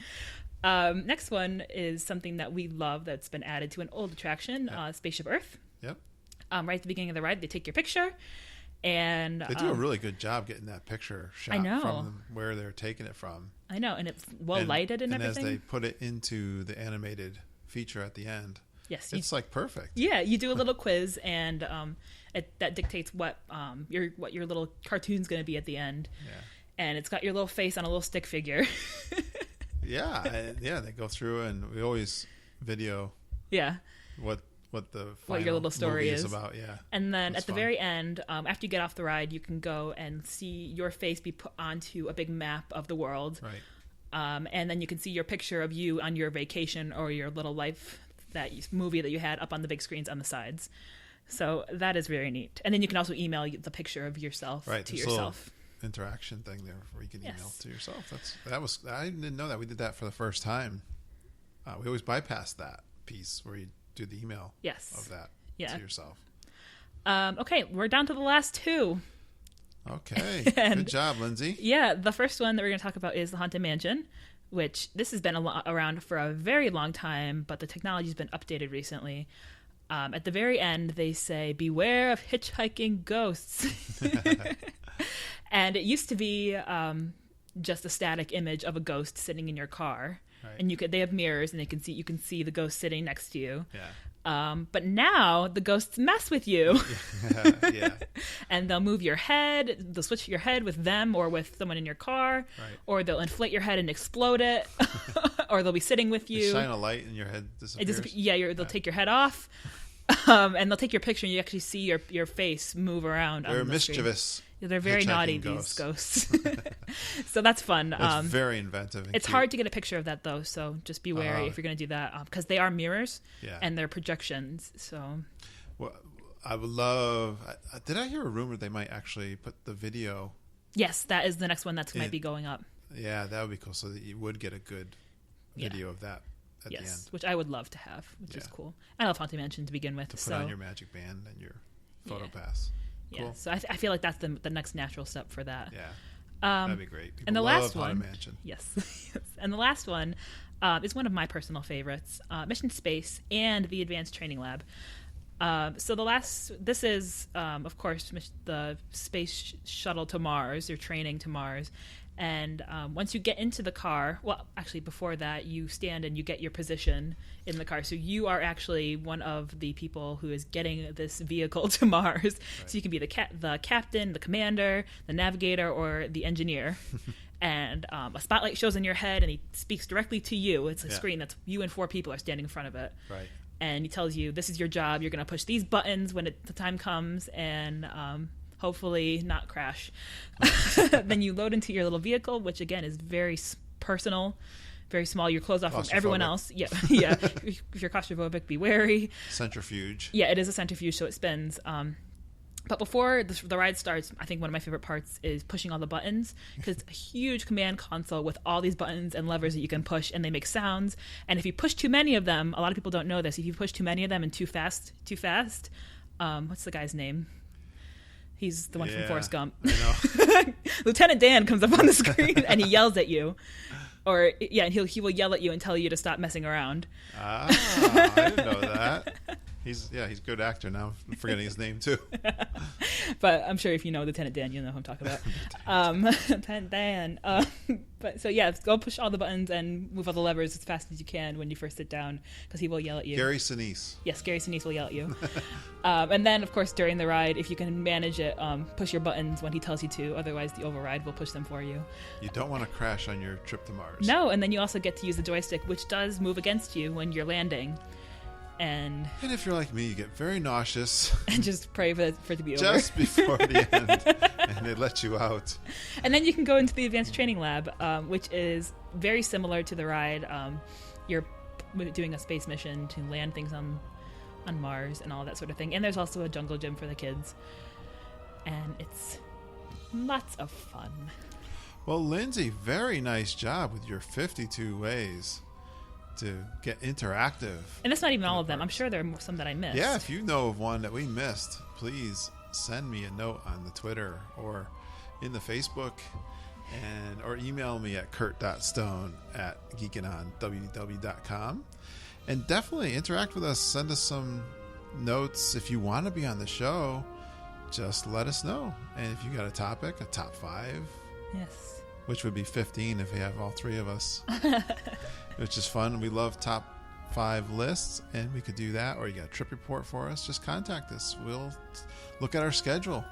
Next one is something that we love that's been added to an old attraction, Spaceship Earth. Yep. Right at the beginning of the ride, they take your picture, and they do a really good job getting that picture shot from where they're taking it from. I know, and it's well lighted and everything. And as they put it into the animated feature at the end. Yes, it's like perfect. Yeah, you do a little quiz, and that dictates what your little cartoon's going to be at the end. Yeah, and it's got your little face on a little stick figure. They go through, and we always video what the what your little story is about. Yeah. And then at the very end, after you get off the ride, you can go and see your face be put onto a big map of the world. Right. And then you can see your picture of you on your vacation or your little life movie that you had up on the big screens on the sides. So that is very neat. And then you can also email the picture of yourself to yourself. Interaction thing there where you can email to yourself. I didn't know that. We did that for the first time. We always bypass that piece where you do the email of that to yourself. Okay, we're down to the last two. Okay. Good job, Lindsay. Yeah, the first one that we're going to talk about is the Haunted Mansion, which this has been around for a very long time, but the technology's been updated recently. At the very end, they say, "Beware of hitchhiking ghosts." And it used to be just a static image of a ghost sitting in your car. Right. And they have mirrors, and you can see the ghost sitting next to you. Yeah. But now the ghosts mess with you. Yeah. And they'll move your head. They'll switch your head with them or with someone in your car. Right. Or they'll inflate your head and explode it. Or they'll be sitting with you. They shine a light and your head disappears. They'll take your head off. And they'll take your picture, and you actually see your face move around. They're mischievous. They're very naughty, these ghosts. So that's fun. It's very inventive. It's hard to get a picture of that, though, so just be wary if you're going to do that, because they are mirrors and they're projections. So, well, I would love. Did I hear a rumor they might actually put the video? Yes, that is the next one that might be going up. Yeah, that would be cool, so that you would get a good video of that. At the end. Which I would love to have, which is cool. I love Haunted Mansion to begin with. To put on your Magic Band and your photo pass. Cool. Yeah, so I feel like that's the next natural step for that. Yeah, that'd be great. People and the love last one, Haunted Mansion. Yes. And the last one is one of my personal favorites, Mission Space and the Advanced Training Lab. So this is, of course, the space shuttle to Mars, your training to Mars. And once you get into the car, well, actually before that, you stand and you get your position in the car. So you are actually one of the people who is getting this vehicle to Mars. Right. So you can be the captain, the commander, the navigator, or the engineer. And a spotlight shows in your head, and he speaks directly to you. It's a screen that's you and 4 people are standing in front of it. Right. And he tells you, this is your job. You're going to push these buttons when the time comes, and hopefully not crash. Then you load into your little vehicle, which again is very personal, very small. You're closed off from everyone else. Yeah. If you're claustrophobic, be wary. Centrifuge. Yeah, it is a centrifuge, so it spins. But before the ride starts, I think one of my favorite parts is pushing all the buttons, because it's a huge command console with all these buttons and levers that you can push, and they make sounds. And if you push too many of them, a lot of people don't know this, if you push too many of them and too fast, what's the guy's name? He's the one from Forrest Gump. I know. Lieutenant Dan comes up on the screen and he yells at you. Or, and he will yell at you and tell you to stop messing around. I didn't know that. He's a good actor now. I'm forgetting his name too. But I'm sure if you know Lieutenant Dan, you'll know who I'm talking about. Lieutenant Dan. But so go push all the buttons and move all the levers as fast as you can when you first sit down, because he will yell at you. Gary Sinise. Yes, Gary Sinise will yell at you. And then, of course, during the ride, if you can manage it, push your buttons when he tells you to. Otherwise, the override will push them for you. You don't want to crash on your trip to Mars. No, and then you also get to use the joystick, which does move against you when you're landing. And if you're like me, you get very nauseous. And just pray for it to be over. Just before the end. And they let you out. And then you can go into the Advanced Training Lab, which is very similar to the ride. You're doing a space mission to land things on Mars and all that sort of thing. And there's also a jungle gym for the kids. And it's lots of fun. Well, Lindsay, very nice job with your 52 ways to get interactive. And that's not even all of them. I'm sure there are some that I missed. Yeah, if you know of one that we missed, please send me a note on the Twitter or in the Facebook, or email me at kurt.stone@geekinonwdw.com. And definitely interact with us. Send us some notes. If you want to be on the show, just let us know. And if you got a topic, a top 5. Yes. Which would be 15 if we have all 3 of us. Which is fun. We love top 5 lists, and we could do that. Or you got a trip report for us, just contact us. We'll look at our schedule.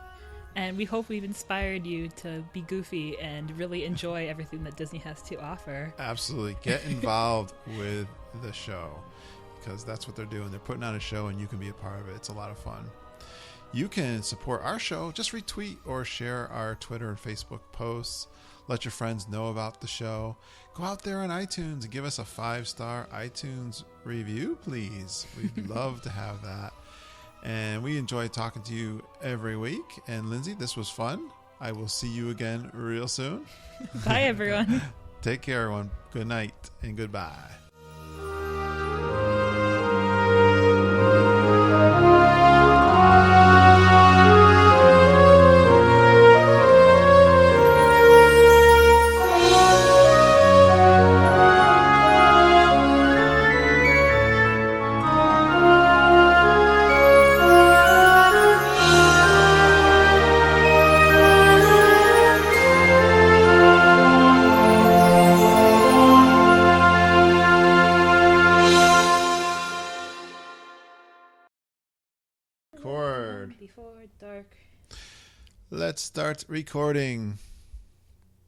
And we hope we've inspired you to be goofy and really enjoy everything that Disney has to offer. Absolutely. Get involved with the show, because that's what they're doing. They're putting on a show and you can be a part of it. It's a lot of fun. You can support our show. Just retweet or share our Twitter and Facebook posts. Let your friends know about the show. Go out there on iTunes and give us a 5-star iTunes review, please. We'd love to have that. And we enjoy talking to you every week. And Lindsay, this was fun. I will see you again real soon. Bye, everyone. Take care, everyone. Good night and goodbye. Before dark. Let's start recording.